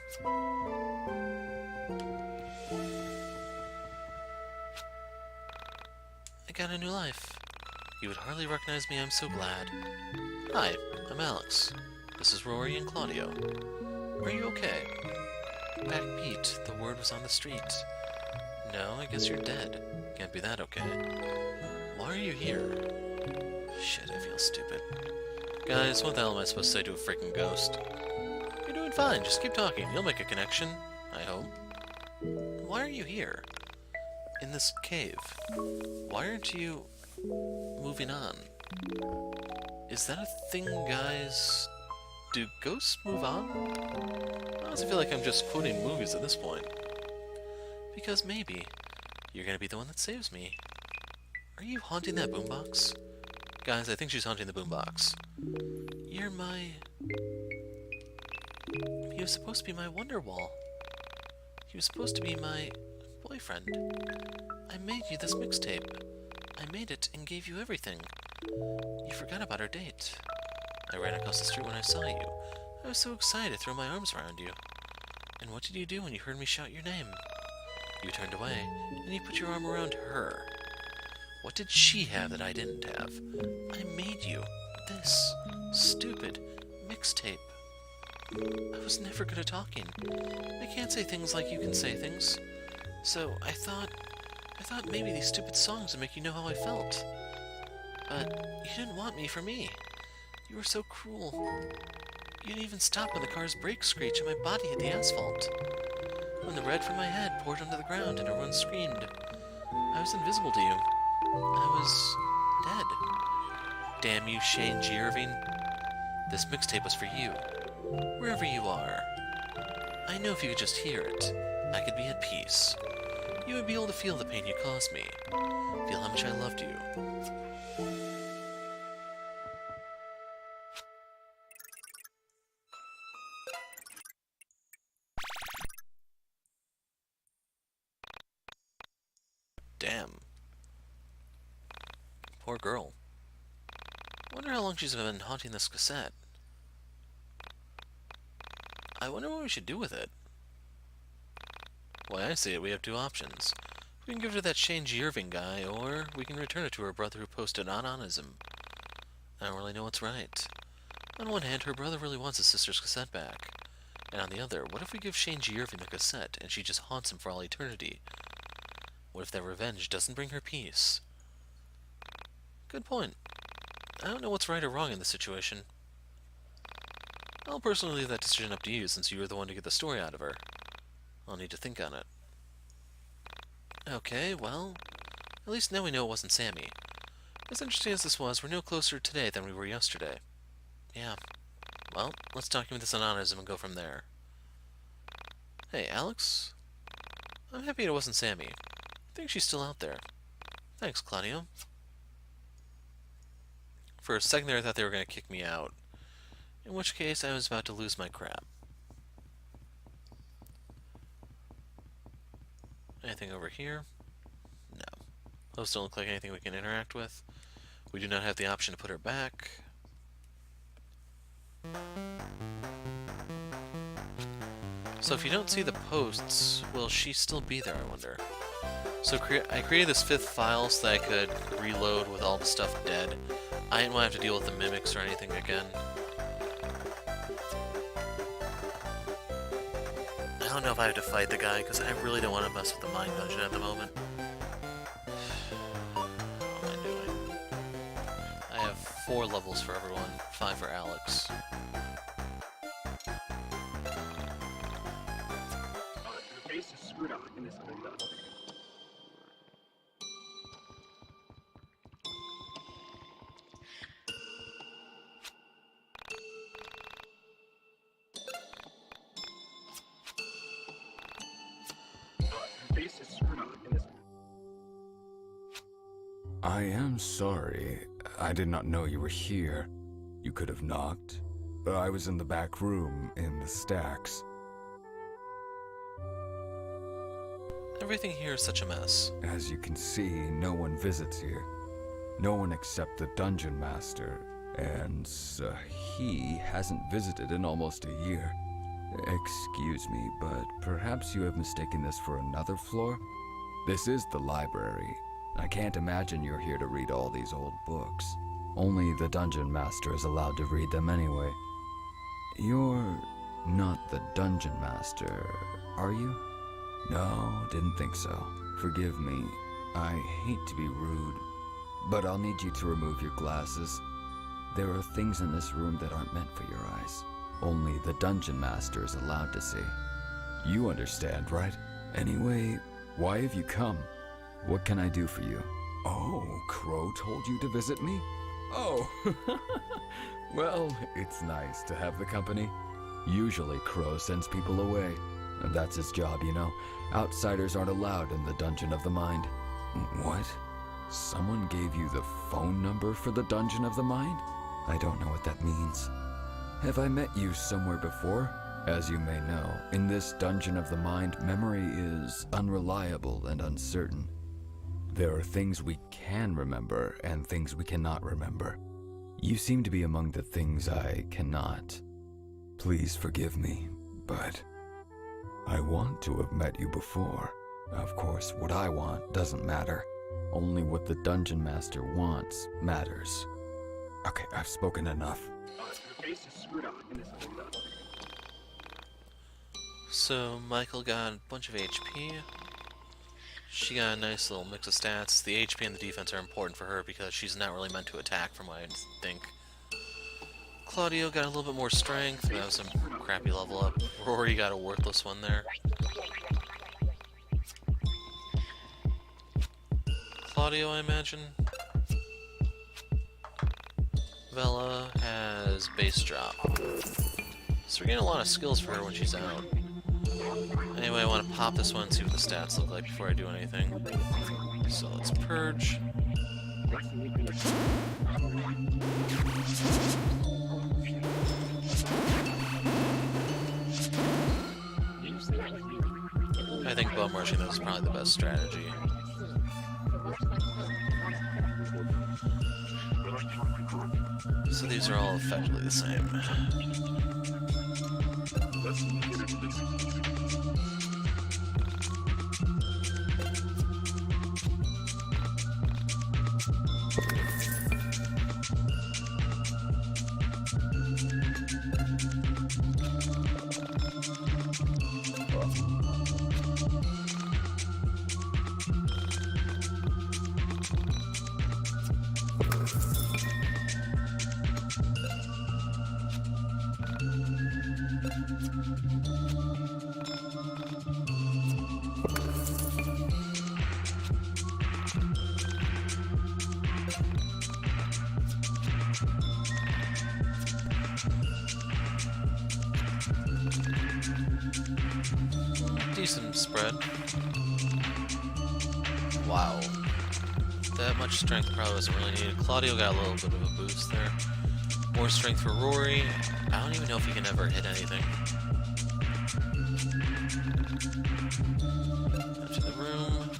Speaker 1: I got a new life. You would hardly recognize me, I'm so glad. Hi, I'm Alex. This is Rory and Claudio. Are you okay? Backbeat, the word was on the street. No, I guess you're dead. Can't be that okay. Why are you here? Shit, I feel stupid. Guys, what the hell am I supposed to say to a freaking ghost? You're doing fine, just keep talking. You'll make a connection, I hope. Why are you here? In this cave. Why aren't you moving on? Is that a thing, guys? Do ghosts move on? I honestly feel like I'm just quoting movies at this point. Because maybe you're gonna be the one that saves me. Are you haunting that boombox? Guys, I think she's haunting the boombox. You're my He was supposed to be my Wonderwall. He was supposed to be my boyfriend. I made you this mixtape. I made it and gave you everything. You forgot about our date. I ran across the street when I saw you. I was so excited to throw my arms around you. And what did you do when you heard me shout your name? You turned away, and you put your arm around her. What did she have that I didn't have? I made you this stupid mixtape. I was never good at talking. I can't say things like you can say things. So I thought maybe these stupid songs would make you know how I felt. But you didn't want me for me. You were so cruel. You didn't even stop when the car's brakes screeched and my body hit the asphalt. When the red from my head poured onto the ground and everyone screamed. I was invisible to you. I was dead. Damn you, Shane G. Irving. This mixtape was for you. Wherever you are. I know if you could just hear it, I could be at peace. You would be able to feel the pain you caused me. Feel how much I loved you. Damn. Poor girl. Wonder how long she's been haunting this cassette. I wonder what we should do with it. Why, I see it, we have two options. We can give it to that Shane G. Irving guy, or we can return it to her brother who posted Anonism. I don't really know what's right. On one hand, her brother really wants his sister's cassette back. And on the other, what if we give Shane G. Irving the cassette, and she just haunts him for all eternity? What if that revenge doesn't bring her peace? Good point. I don't know what's right or wrong in this situation. I'll personally leave that decision up to you, since you were the one to get the story out of her. I'll need to think on it. Okay, well, at least now we know it wasn't Sammy. As interesting as this was, we're no closer today than we were yesterday. Yeah. Well, let's document this anonymism and go from there. Hey, Alex? I'm happy it wasn't Sammy. I think she's still out there. Thanks, Claudio. For a second there, I thought they were going to kick me out. In which case, I was about to lose my crap. Anything over here? No. Those don't look like anything we can interact with. We do not have the option to put her back. So if you don't see the posts, will she still be there, I wonder? So I created this 5th file so that I could reload with all the stuff dead. I didn't want to have to deal with the mimics or anything again. I don't know if I have to fight the guy, because I really don't want to mess with the mine dungeon at the moment. What am I doing? I have 4 levels for everyone, 5 for Alex.
Speaker 2: Your face is screwed on in this window.
Speaker 7: I am sorry. I did not know you were here. You could have knocked. I was in the back room, in the stacks.
Speaker 1: Everything here is such a mess.
Speaker 7: As you can see, no one visits here. No one except the Dungeon Master. And he hasn't visited in almost a year. Excuse me, but perhaps you have mistaken this for another floor? This is the library. I can't imagine you're here to read all these old books. Only the Dungeon Master is allowed to read them anyway. You're not the Dungeon Master, are you? No, didn't think so. Forgive me. I hate to be rude, but I'll need you to remove your glasses. There are things in this room that aren't meant for your eyes. Only the Dungeon Master is allowed to see. You understand, right? Anyway, why have you come? What can I do for you? Oh, Crow told you to visit me? Oh, well, it's nice to have the company. Usually Crow sends people away. And that's his job, you know. Outsiders aren't allowed in the Dungeon of the Mind. What? Someone gave you the phone number for the Dungeon of the Mind? I don't know what that means. Have I met you somewhere before? As you may know, in this dungeon of the mind, memory is unreliable and uncertain. There are things we can remember and things we cannot remember. You seem to be among the things I cannot. Please forgive me, but I want to have met you before. Of course, what I want doesn't matter. Only what the Dungeon Master wants matters. Okay, I've spoken enough.
Speaker 2: Your face is screwed up in this window.
Speaker 1: So, Michael got a bunch of HP. She got a nice little mix of stats. The HP and the defense are important for her because she's not really meant to attack from what I think. Claudio got a little bit more strength. That was some crappy level up. Rory got a worthless one there. Claudio, I imagine. Vela has base drop. So we're getting a lot of skills for her when she's out. Anyway, I want to pop this one and see what the stats look like before I do anything. So let's purge. I think bum rushing is probably the best strategy. So these are all effectively the same. Decent spread. Wow. That much strength probably wasn't really needed. Claudio got a little bit of a boost there. More strength for Rory. I don't even know if he can ever hit anything. Into the room.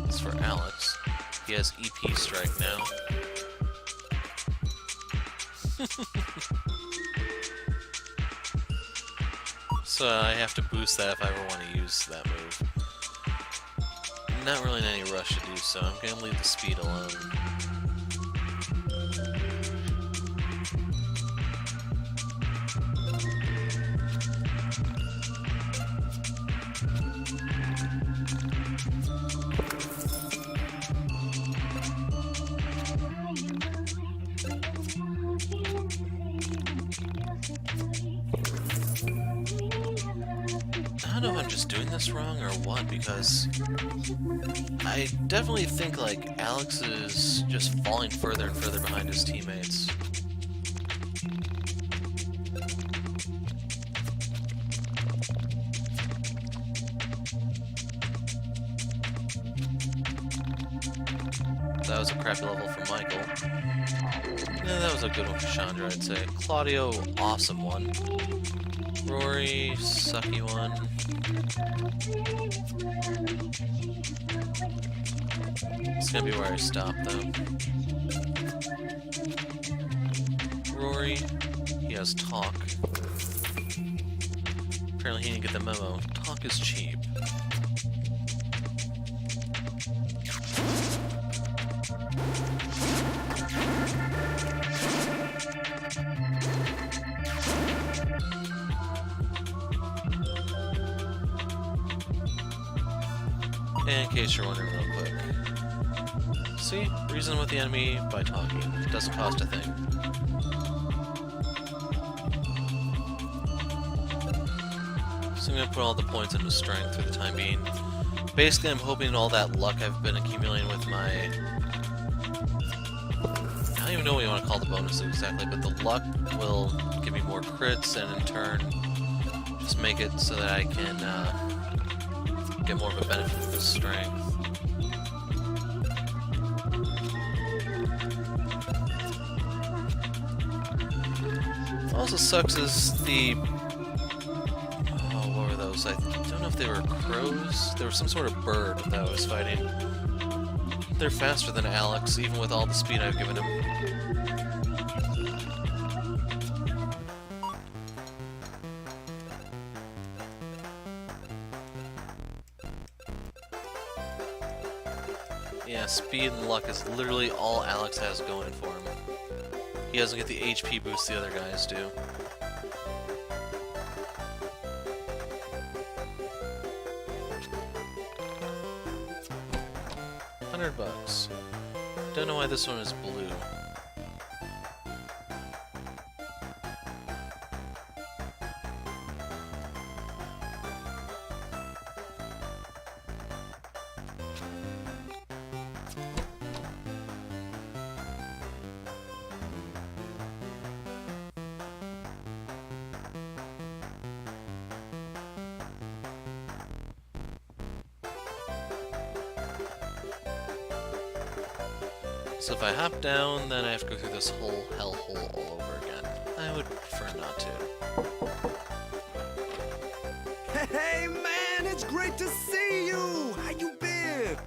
Speaker 1: That's for Alex. He has EP strike now. So I have to boost that if I ever want to use that move. Not really in any rush to do so. I'm going to leave the speed alone. I don't know if I'm just doing this wrong or what, because I definitely think like Alex is just falling further and further behind his teammates. That was a crappy level for Michael. Yeah, that was a good one for Chandra, I'd say. Claudio, awesome one. Rory, sucky one. It's gonna be where I stop, though. Rory, he has talk. Apparently he didn't get the memo. Talk is cheap. In case you're wondering real quick. See? Reason with the enemy by talking. It doesn't cost a thing. So I'm gonna put all the points into strength for the time being. Basically, I'm hoping all that luck I've been accumulating with my... I don't even know what you want to call the bonuses exactly, but the luck will give me more crits and in turn just make it so that I can get more of a benefit with the strength. Also sucks is the... Oh, what were those? I don't know if they were crows. There was some sort of bird that I was fighting. They're faster than Alex, even with all the speed I've given him. Yeah, speed and luck is literally all Alex has going for him. He doesn't get the HP boost the other guys do. $100. Don't know why this one is blue. So if I hop down, then I have to go through this whole hellhole all over again. I would prefer not to.
Speaker 3: Hey man, it's great to see you! How you been?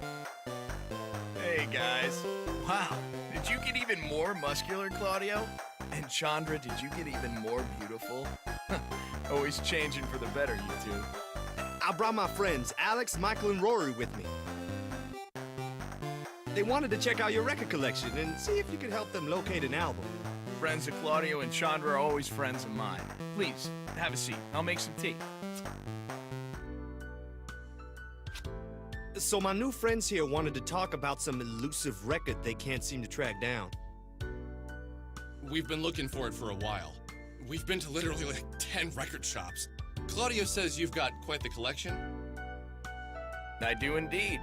Speaker 8: Hey guys. Wow, did you get even more muscular, Claudio? And Chandra, did you get even more beautiful? Always changing for the better, you two.
Speaker 3: I brought my friends, Alex, Michael, and Rory with me. They wanted to check out your record collection and see if you could help them locate an album.
Speaker 8: Friends of Claudio and Chandra are always friends of mine. Please, have a seat. I'll make some tea.
Speaker 3: So my new friends here wanted to talk about some elusive record they can't seem to track down.
Speaker 4: We've been looking for it for a while. We've been to literally like 10 record shops. Claudio says you've got quite the collection.
Speaker 8: I do indeed.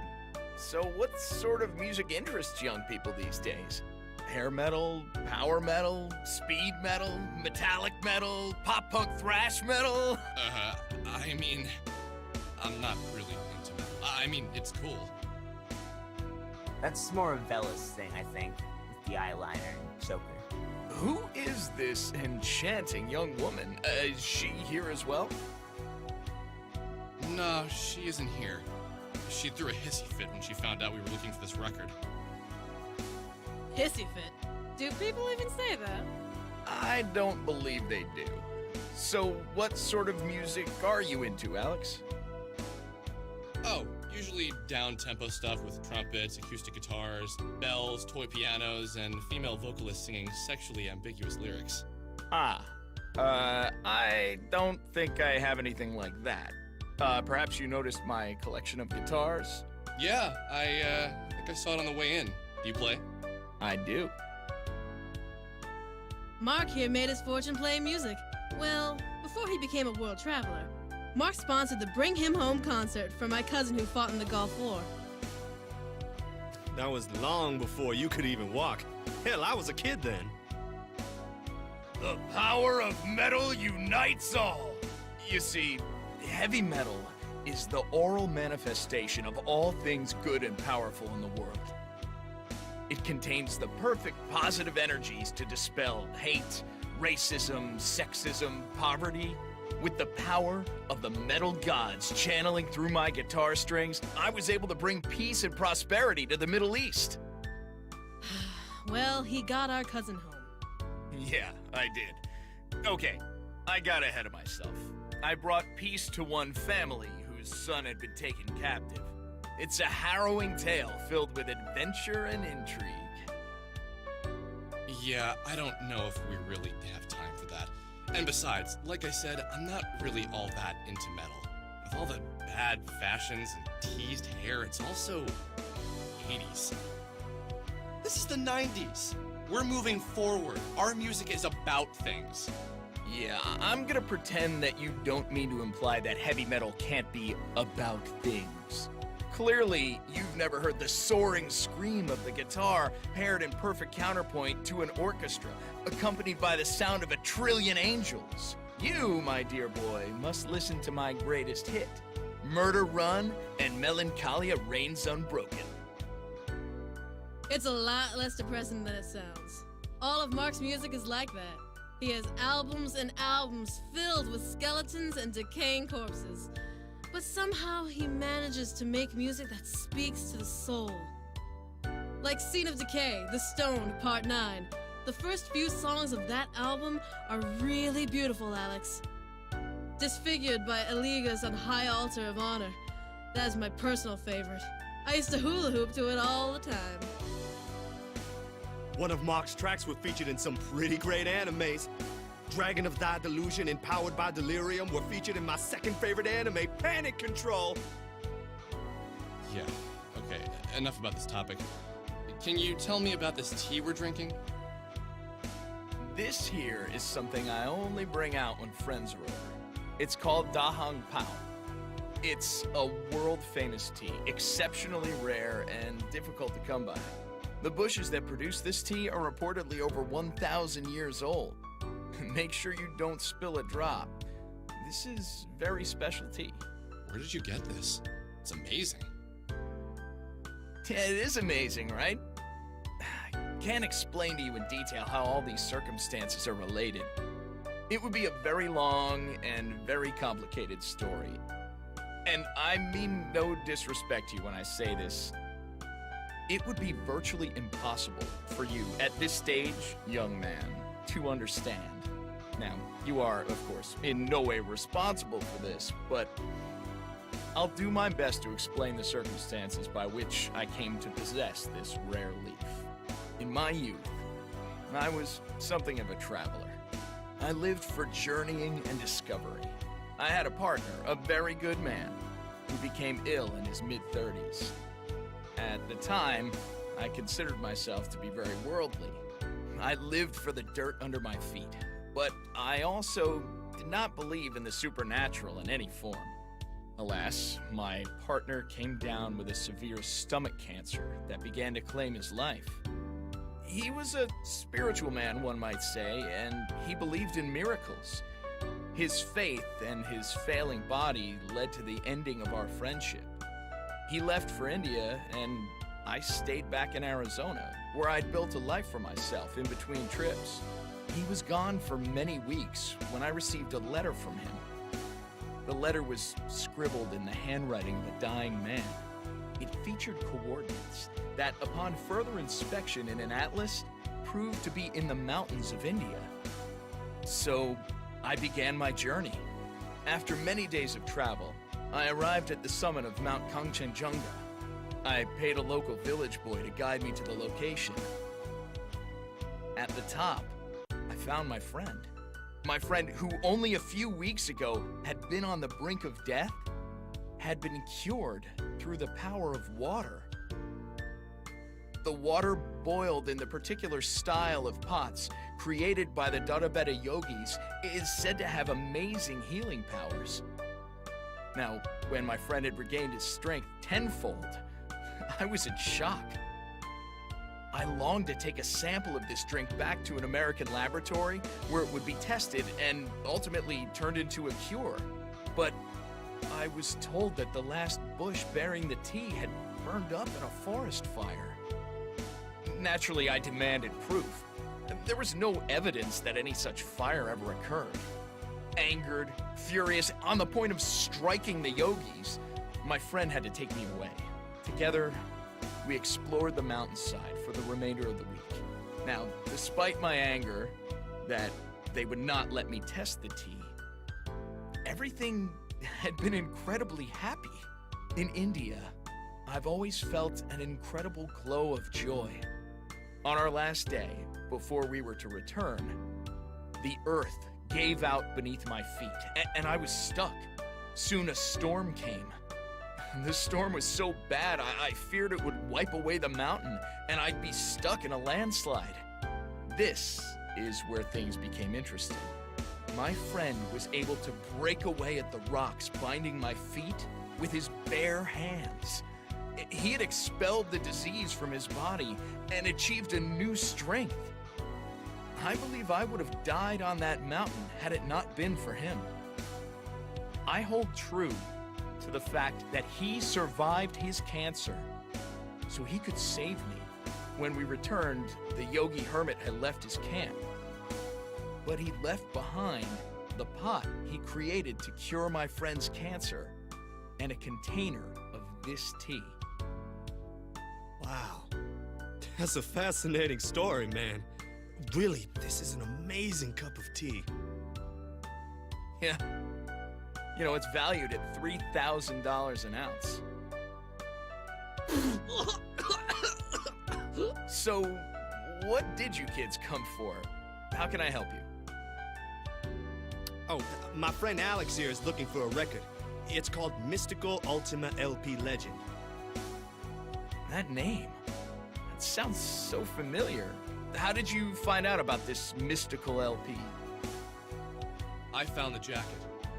Speaker 8: So what sort of music interests young people these days? Hair metal, power metal, speed metal, metallic metal, pop punk thrash metal?
Speaker 4: I mean, I'm not really into metal. I mean, it's cool.
Speaker 6: That's more of Bella's thing, I think, with the eyeliner and choker.
Speaker 8: Who is this enchanting young woman? Is she here as well?
Speaker 4: No, she isn't here. She threw a hissy fit when she found out we were looking for this record.
Speaker 5: Hissy fit. Do people even say that?
Speaker 8: I don't believe they do. So what sort of music are you into, Alex?
Speaker 4: Oh, usually down-tempo stuff with trumpets, acoustic guitars, bells, toy pianos, and female vocalists singing sexually ambiguous lyrics.
Speaker 8: I don't think I have anything like that. Perhaps you noticed my collection of guitars?
Speaker 4: Yeah, I think I saw it on the way in. Do you play?
Speaker 8: I do.
Speaker 5: Mark here made his fortune playing music. Well, before he became a world traveler. Mark sponsored the Bring Him Home concert for my cousin who fought in the Gulf War.
Speaker 3: That was long before you could even walk. Hell, I was a kid then.
Speaker 8: The power of metal unites all. You see, heavy metal is the oral manifestation of all things good and powerful in the world. It contains the perfect positive energies to dispel hate, racism, sexism, poverty. With the power of the metal gods channeling through my guitar strings, I was able to bring peace and prosperity to the Middle East.
Speaker 5: Well, he got our cousin home.
Speaker 8: Yeah, I did. Okay, I got ahead of myself. I brought peace to one family whose son had been taken captive. It's a harrowing tale filled with adventure and intrigue.
Speaker 4: Yeah, I don't know if we really have time for that. And besides, like I said, I'm not really all that into metal. With all the bad fashions and teased hair, it's also 80s. This is the 90s. We're moving forward. Our music is about things.
Speaker 8: Yeah, I'm gonna pretend that you don't mean to imply that heavy metal can't be about things. Clearly, you've never heard the soaring scream of the guitar paired in perfect counterpoint to an orchestra, accompanied by the sound of 1,000,000,000,000 angels. You, my dear boy, must listen to my greatest hit, Murder Run and Melancholia Reigns Unbroken.
Speaker 5: It's a lot less depressing than it sounds. All of Mark's music is like that. He has albums and albums filled with skeletons and decaying corpses. But somehow he manages to make music that speaks to the soul. Like Scene of Decay, The Stone, Part 9. The first few songs of that album are really beautiful, Alex. Disfigured by Eliga's on High Altar of Honor. That is my personal favorite. I used to hula hoop to it all the time.
Speaker 3: One of Mark's tracks were featured in some pretty great animes. Dragon of Thy Delusion and Powered by Delirium were featured in my second favorite anime, Panic Control.
Speaker 4: Yeah, okay, enough about this topic. Can you tell me about this tea we're drinking?
Speaker 8: This here is something I only bring out when friends are over. It's called Dahang Pao. It's a world-famous tea, exceptionally rare and difficult to come by. The bushes that produce this tea are reportedly over 1,000 years old. Make sure you don't spill a drop. This is very special tea.
Speaker 4: Where did you get this? It's amazing.
Speaker 8: Yeah, it is amazing, right? I can't explain to you in detail how all these circumstances are related. It would be a very long and very complicated story. And I mean no disrespect to you when I say this. It would be virtually impossible for you at this stage, young man, to understand. Now, you are, of course, in no way responsible for this, but I'll do my best to explain the circumstances by which I came to possess this rare leaf. In my youth, I was something of a traveler. I lived for journeying and discovery. I had a partner, a very good man, who became ill in his mid-30s. At the time, I considered myself to be very worldly. I lived for the dirt under my feet, but I also did not believe in the supernatural in any form. Alas, my partner came down with a severe stomach cancer that began to claim his life. He was a spiritual man, one might say, and he believed in miracles. His faith and his failing body led to the ending of our friendship. He left for India, and I stayed back in Arizona, where I'd built a life for myself in between trips. He was gone for many weeks when I received a letter from him. The letter was scribbled in the handwriting of a dying man. It featured coordinates that, upon further inspection in an atlas, proved to be in the mountains of India. So, I began my journey. After many days of travel, I arrived at the summit of Mount Kangchenjunga. I paid a local village boy to guide me to the location. At the top, I found my friend. My friend who only a few weeks ago had been on the brink of death, had been cured through the power of water. The water boiled in the particular style of pots created by the Dharabeta yogis is said to have amazing healing powers. Now, when my friend had regained his strength tenfold, I was in shock. I longed to take a sample of this drink back to an American laboratory where it would be tested and ultimately turned into a cure. But I was told that the last bush bearing the tea had burned up in a forest fire. Naturally, I demanded proof. There was no evidence that any such fire ever occurred. Angered, furious, on the point of striking the yogis, my friend had to take me away. Together, we explored the mountainside for the remainder of the week. Now, despite my anger that they would not let me test the tea, everything had been incredibly happy. In India, I've always felt an incredible glow of joy. On our last day, before we were to return, the earth gave out beneath my feet, and I was stuck. Soon a storm came. The storm was so bad, I feared it would wipe away the mountain, and I'd be stuck in a landslide. This is where things became interesting. My friend was able to break away at the rocks binding my feet with his bare hands. He had expelled the disease from his body and achieved a new strength. I believe I would have died on that mountain had it not been for him. I hold true to the fact that he survived his cancer so he could save me. When we returned, the yogi hermit had left his camp. but he left behind the pot he created to cure my friend's cancer and a container of this tea.
Speaker 3: Wow. That's a fascinating story, man. Really, this is an amazing cup of tea.
Speaker 8: Yeah. You know, it's valued at $3,000 an ounce. So, what did you kids come for? How can I help you?
Speaker 3: Oh, my friend Alex here is looking for a record. It's called Mystical Ultima LP Legend.
Speaker 8: That name. That sounds so familiar. How did you find out about this mystical LP?
Speaker 4: I found the jacket.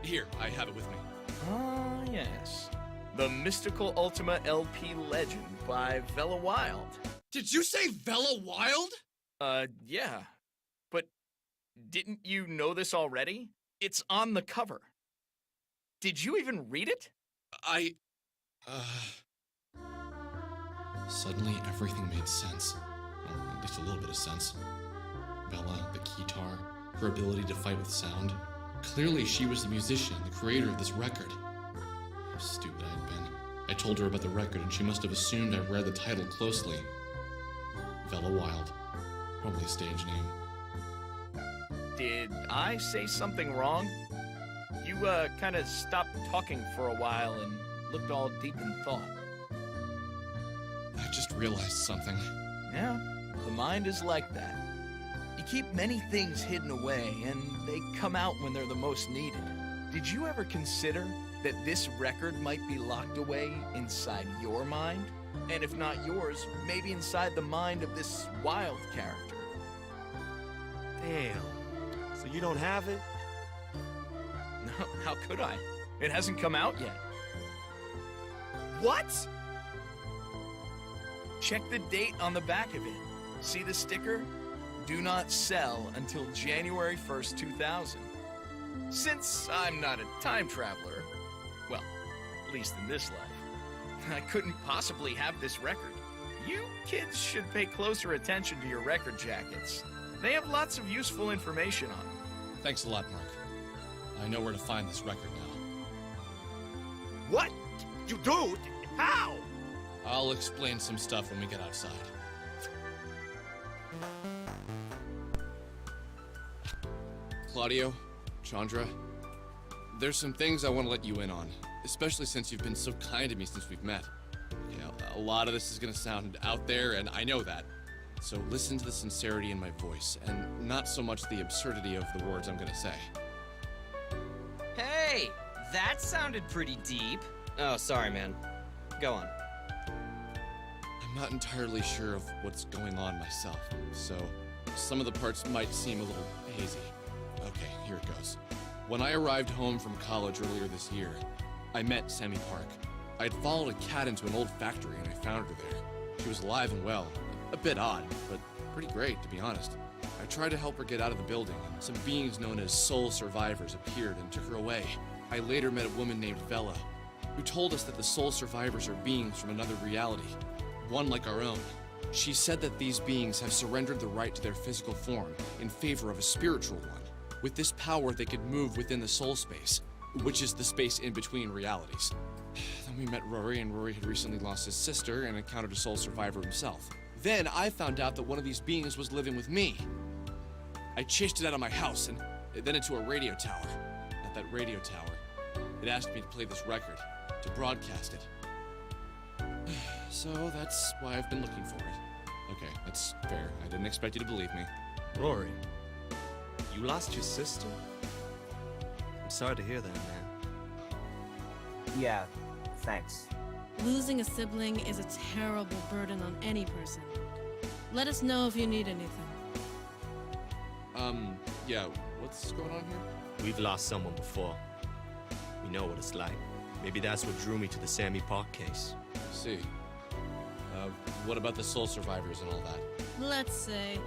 Speaker 4: Here, I have it with me.
Speaker 8: Ah, yes. The Mystical Ultima LP Legend by Vela Wild.
Speaker 4: Did you say Vela Wild?
Speaker 8: Yeah. But didn't you know this already? It's on the cover. Did you even read it?
Speaker 4: Suddenly, everything made sense. Well, at least a little bit of sense. Bella, the guitar, her ability to fight with sound. Clearly, she was the musician, the creator of this record. How stupid I had been. I told her about the record, and she must have assumed I read the title closely. Vela Wild. Probably a stage name.
Speaker 8: Did I say something wrong? You, kind of stopped talking for a while and looked all deep in thought.
Speaker 4: I just realized something.
Speaker 8: Yeah, the mind is like that. You keep many things hidden away, and they come out when they're the most needed. Did you ever consider that this record might be locked away inside your mind? And if not yours, maybe inside the mind of this Wild character?
Speaker 3: Damn. So you don't have it?
Speaker 8: No, how could I? It hasn't come out yet.
Speaker 3: What?
Speaker 8: Check the date on the back of it. See the sticker? Do not sell until January 1st, 2000. Since I'm not a time traveler, well, at least in this life, I couldn't possibly have this record. You kids should pay closer attention to your record jackets. They have lots of useful information on them.
Speaker 4: Thanks a lot, Mark. I know where to find this record now.
Speaker 3: What? You do? How?
Speaker 4: I'll explain some stuff when we get outside. Claudio, Chandra, there's some things I want to let you in on, especially since you've been so kind to me since we've met. Okay, a lot of this is going to sound out there, and I know that. So listen to the sincerity in my voice, and not so much the absurdity of the words I'm going to say.
Speaker 9: Hey, that sounded pretty deep. Oh, sorry, man. Go on.
Speaker 4: I'm not entirely sure of what's going on myself, so some of the parts might seem a little hazy. Okay, here it goes. When I arrived home from college earlier this year, I met Sammy Park. I'd followed a cat into an old factory and I found her there. She was alive and well. A bit odd, but pretty great, to be honest. I tried to help her get out of the building, and some beings known as soul survivors appeared and took her away. I later met a woman named Vela, who told us that the soul survivors are beings from another reality, one like our own. She said that these beings have surrendered the right to their physical form in favor of a spiritual one. With this power, they could move within the soul space, which is the space in between realities. Then we met Rory, and Rory had recently lost his sister and encountered a soul survivor himself. Then I found out that one of these beings was living with me. I chased it out of my house and then into a radio tower. At that radio tower, it asked me to play this record, to broadcast it. So that's why I've been looking for it. Okay, that's fair. I didn't expect you to believe me.
Speaker 3: Rory, you lost your sister? I'm sorry to hear that, man.
Speaker 6: Yeah, thanks.
Speaker 5: Losing a sibling is a terrible burden on any person. Let us know if you need anything.
Speaker 4: Yeah, what's going on here?
Speaker 3: We've lost someone before. We know what it's like. Maybe that's what drew me to the Sammy Park case.
Speaker 4: I see. What about the soul survivors and all that?
Speaker 5: Let's say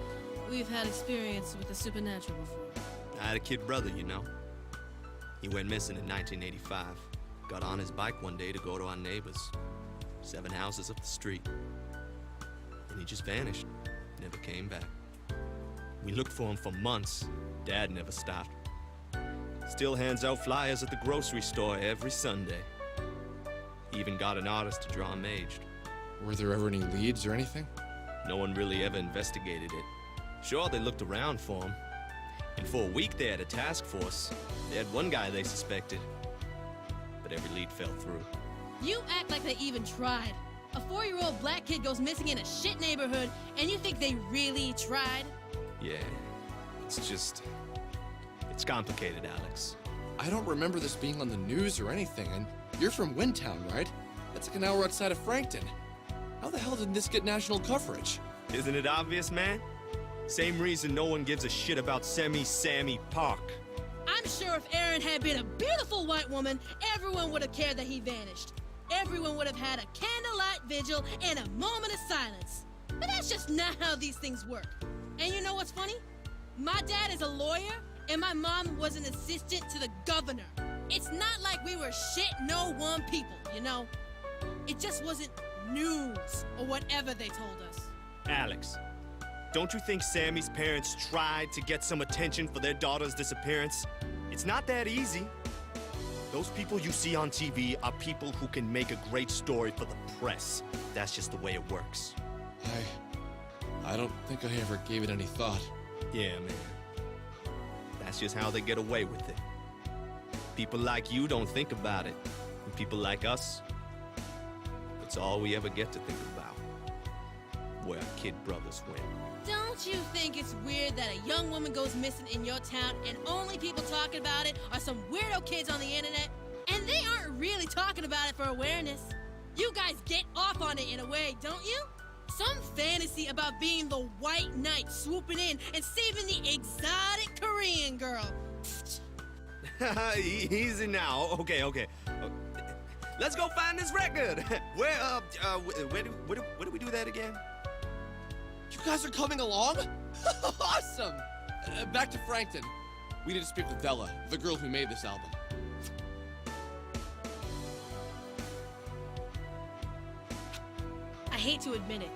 Speaker 5: we've had experience with the supernatural before.
Speaker 3: I had a kid brother, you know. He went missing in 1985. Got on his bike one day to go to our neighbors, 7 houses up the street. And he just vanished, never came back. We looked for him for months, Dad never stopped. Still hands out flyers at the grocery store every Sunday. He even got an artist to draw him aged.
Speaker 4: Were there ever any leads or anything?
Speaker 3: No one really ever investigated it. Sure, they looked around for him. And for a week they had a task force. They had one guy they suspected. But every lead fell through.
Speaker 5: You act like they even tried. A 4-year-old black kid goes missing in a shit neighborhood, and you think they really tried?
Speaker 3: Yeah, it's complicated, Alex.
Speaker 4: I don't remember this being on the news or anything, and you're from Windtown, right? That's like an hour outside of Frankton. How the hell did this get national coverage?
Speaker 3: Isn't it obvious, man? Same reason no one gives a shit about Sammy Park.
Speaker 5: I'm sure if Aaron had been a beautiful white woman, everyone would have cared that he vanished. Everyone would have had a candlelight vigil and a moment of silence. But that's just not how these things work. And you know what's funny? My dad is a lawyer, and my mom was an assistant to the governor. It's not like we were shit no one people, you know? It just wasn't news, or whatever they told us.
Speaker 3: Alex, don't you think Sammy's parents tried to get some attention for their daughter's disappearance? It's not that easy. Those people you see on TV are people who can make a great story for the press. That's just the way it works.
Speaker 4: I don't think I ever gave it any thought.
Speaker 3: Yeah, man. That's just how they get away with it. People like you don't think about it. And people like us, it's all we ever get to think about. Where our kid brothers went.
Speaker 5: Don't you think it's weird that a young woman goes missing in your town and only people talking about it are some weirdo kids on the internet? And they aren't really talking about it for awareness. You guys get off on it in a way, don't you? Some fantasy about being the white knight swooping in and saving the exotic Korean girl.
Speaker 3: Easy now. Okay. Let's go find this record. Where do we do that again?
Speaker 4: You guys are coming along? Awesome! Back to Frankton. We need to speak with Della, the girl who made this album.
Speaker 5: I hate to admit it,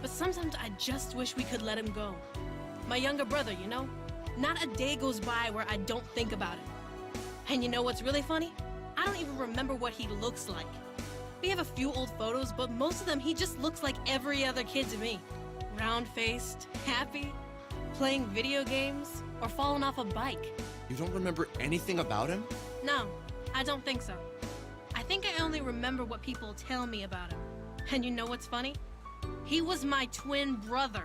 Speaker 5: but sometimes I just wish we could let him go. My younger brother, you know? Not a day goes by where I don't think about him. And you know what's really funny? I don't even remember what he looks like. We have a few old photos, but most of them he just looks like every other kid to me. Round-faced, happy, playing video games, or falling off a bike.
Speaker 4: You don't remember anything about him?
Speaker 5: No, I don't think so. I think I only remember what people tell me about him. And you know what's funny? He was my twin brother.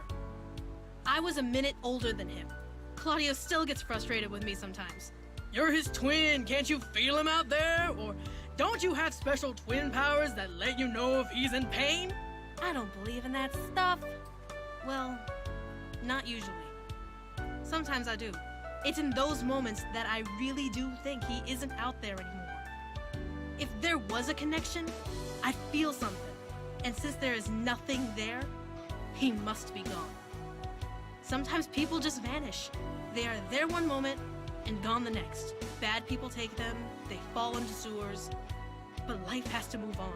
Speaker 5: I was a minute older than him. Claudio still gets frustrated with me sometimes. You're his twin, can't you feel him out there? Or don't you have special twin powers that let you know if he's in pain? I don't believe in that stuff. Well, not usually. Sometimes I do. It's in those moments that I really do think he isn't out there anymore. If there was a connection, I'd feel something. And since there is nothing there, he must be gone. Sometimes people just vanish. They are there one moment and gone the next. Bad people take them, they fall into sewers. But life has to move on.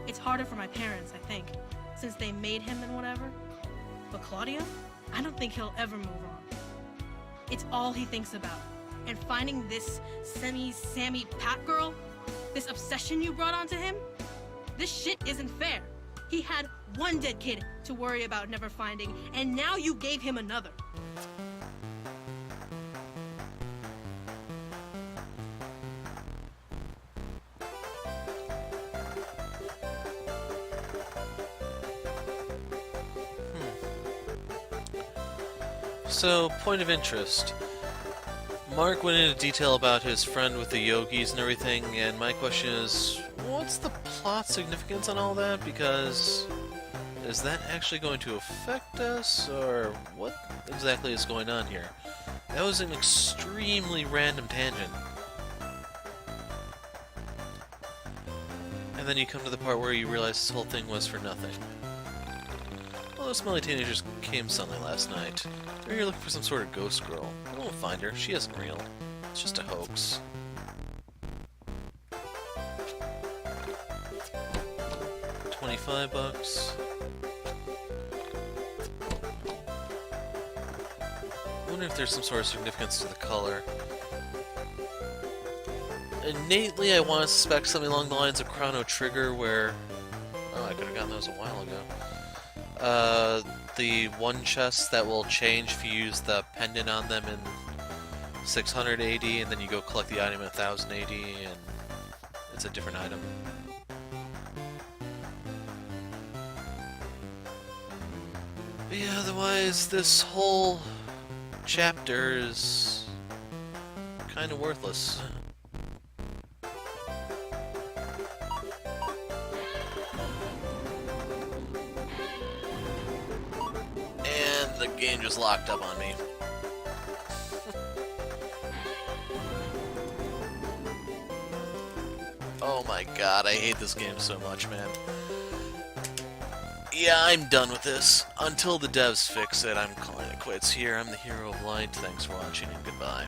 Speaker 5: It's harder for my parents, I think, since they made him and whatever. But Claudio, I don't think he'll ever move on. It's all he thinks about. And finding this Sammy Pat girl, this obsession you brought onto him, this shit isn't fair. He had one dead kid to worry about never finding, and now you gave him another.
Speaker 1: So, point of interest. Mark went into detail about his friend with the yogis and everything, and my question is, what's the plot significance on all that? Because is that actually going to affect us, or what exactly is going on here? That was an extremely random tangent. And then you come to the part where you realize this whole thing was for nothing. Well, those smelly teenagers came suddenly last night. They're here looking for some sort of ghost girl. I won't find her. She isn't real. It's just a hoax. $25. wonder if there's some sort of significance to the color. Innately, I want to suspect something along the lines of Chrono Trigger, where... Oh, I could have gotten those a while ago. The one chest that will change if you use the pendant on them in 600 AD, and then you go collect the item at 1000 AD, and it's a different item. But yeah, otherwise, this whole chapter is kind of worthless. And the game just locked up on me. Oh my god, I hate this game so much, man. Yeah, I'm done with this. Until the devs fix it, I'm calling it quits here. I'm the Hero of Light. Thanks for watching, and goodbye.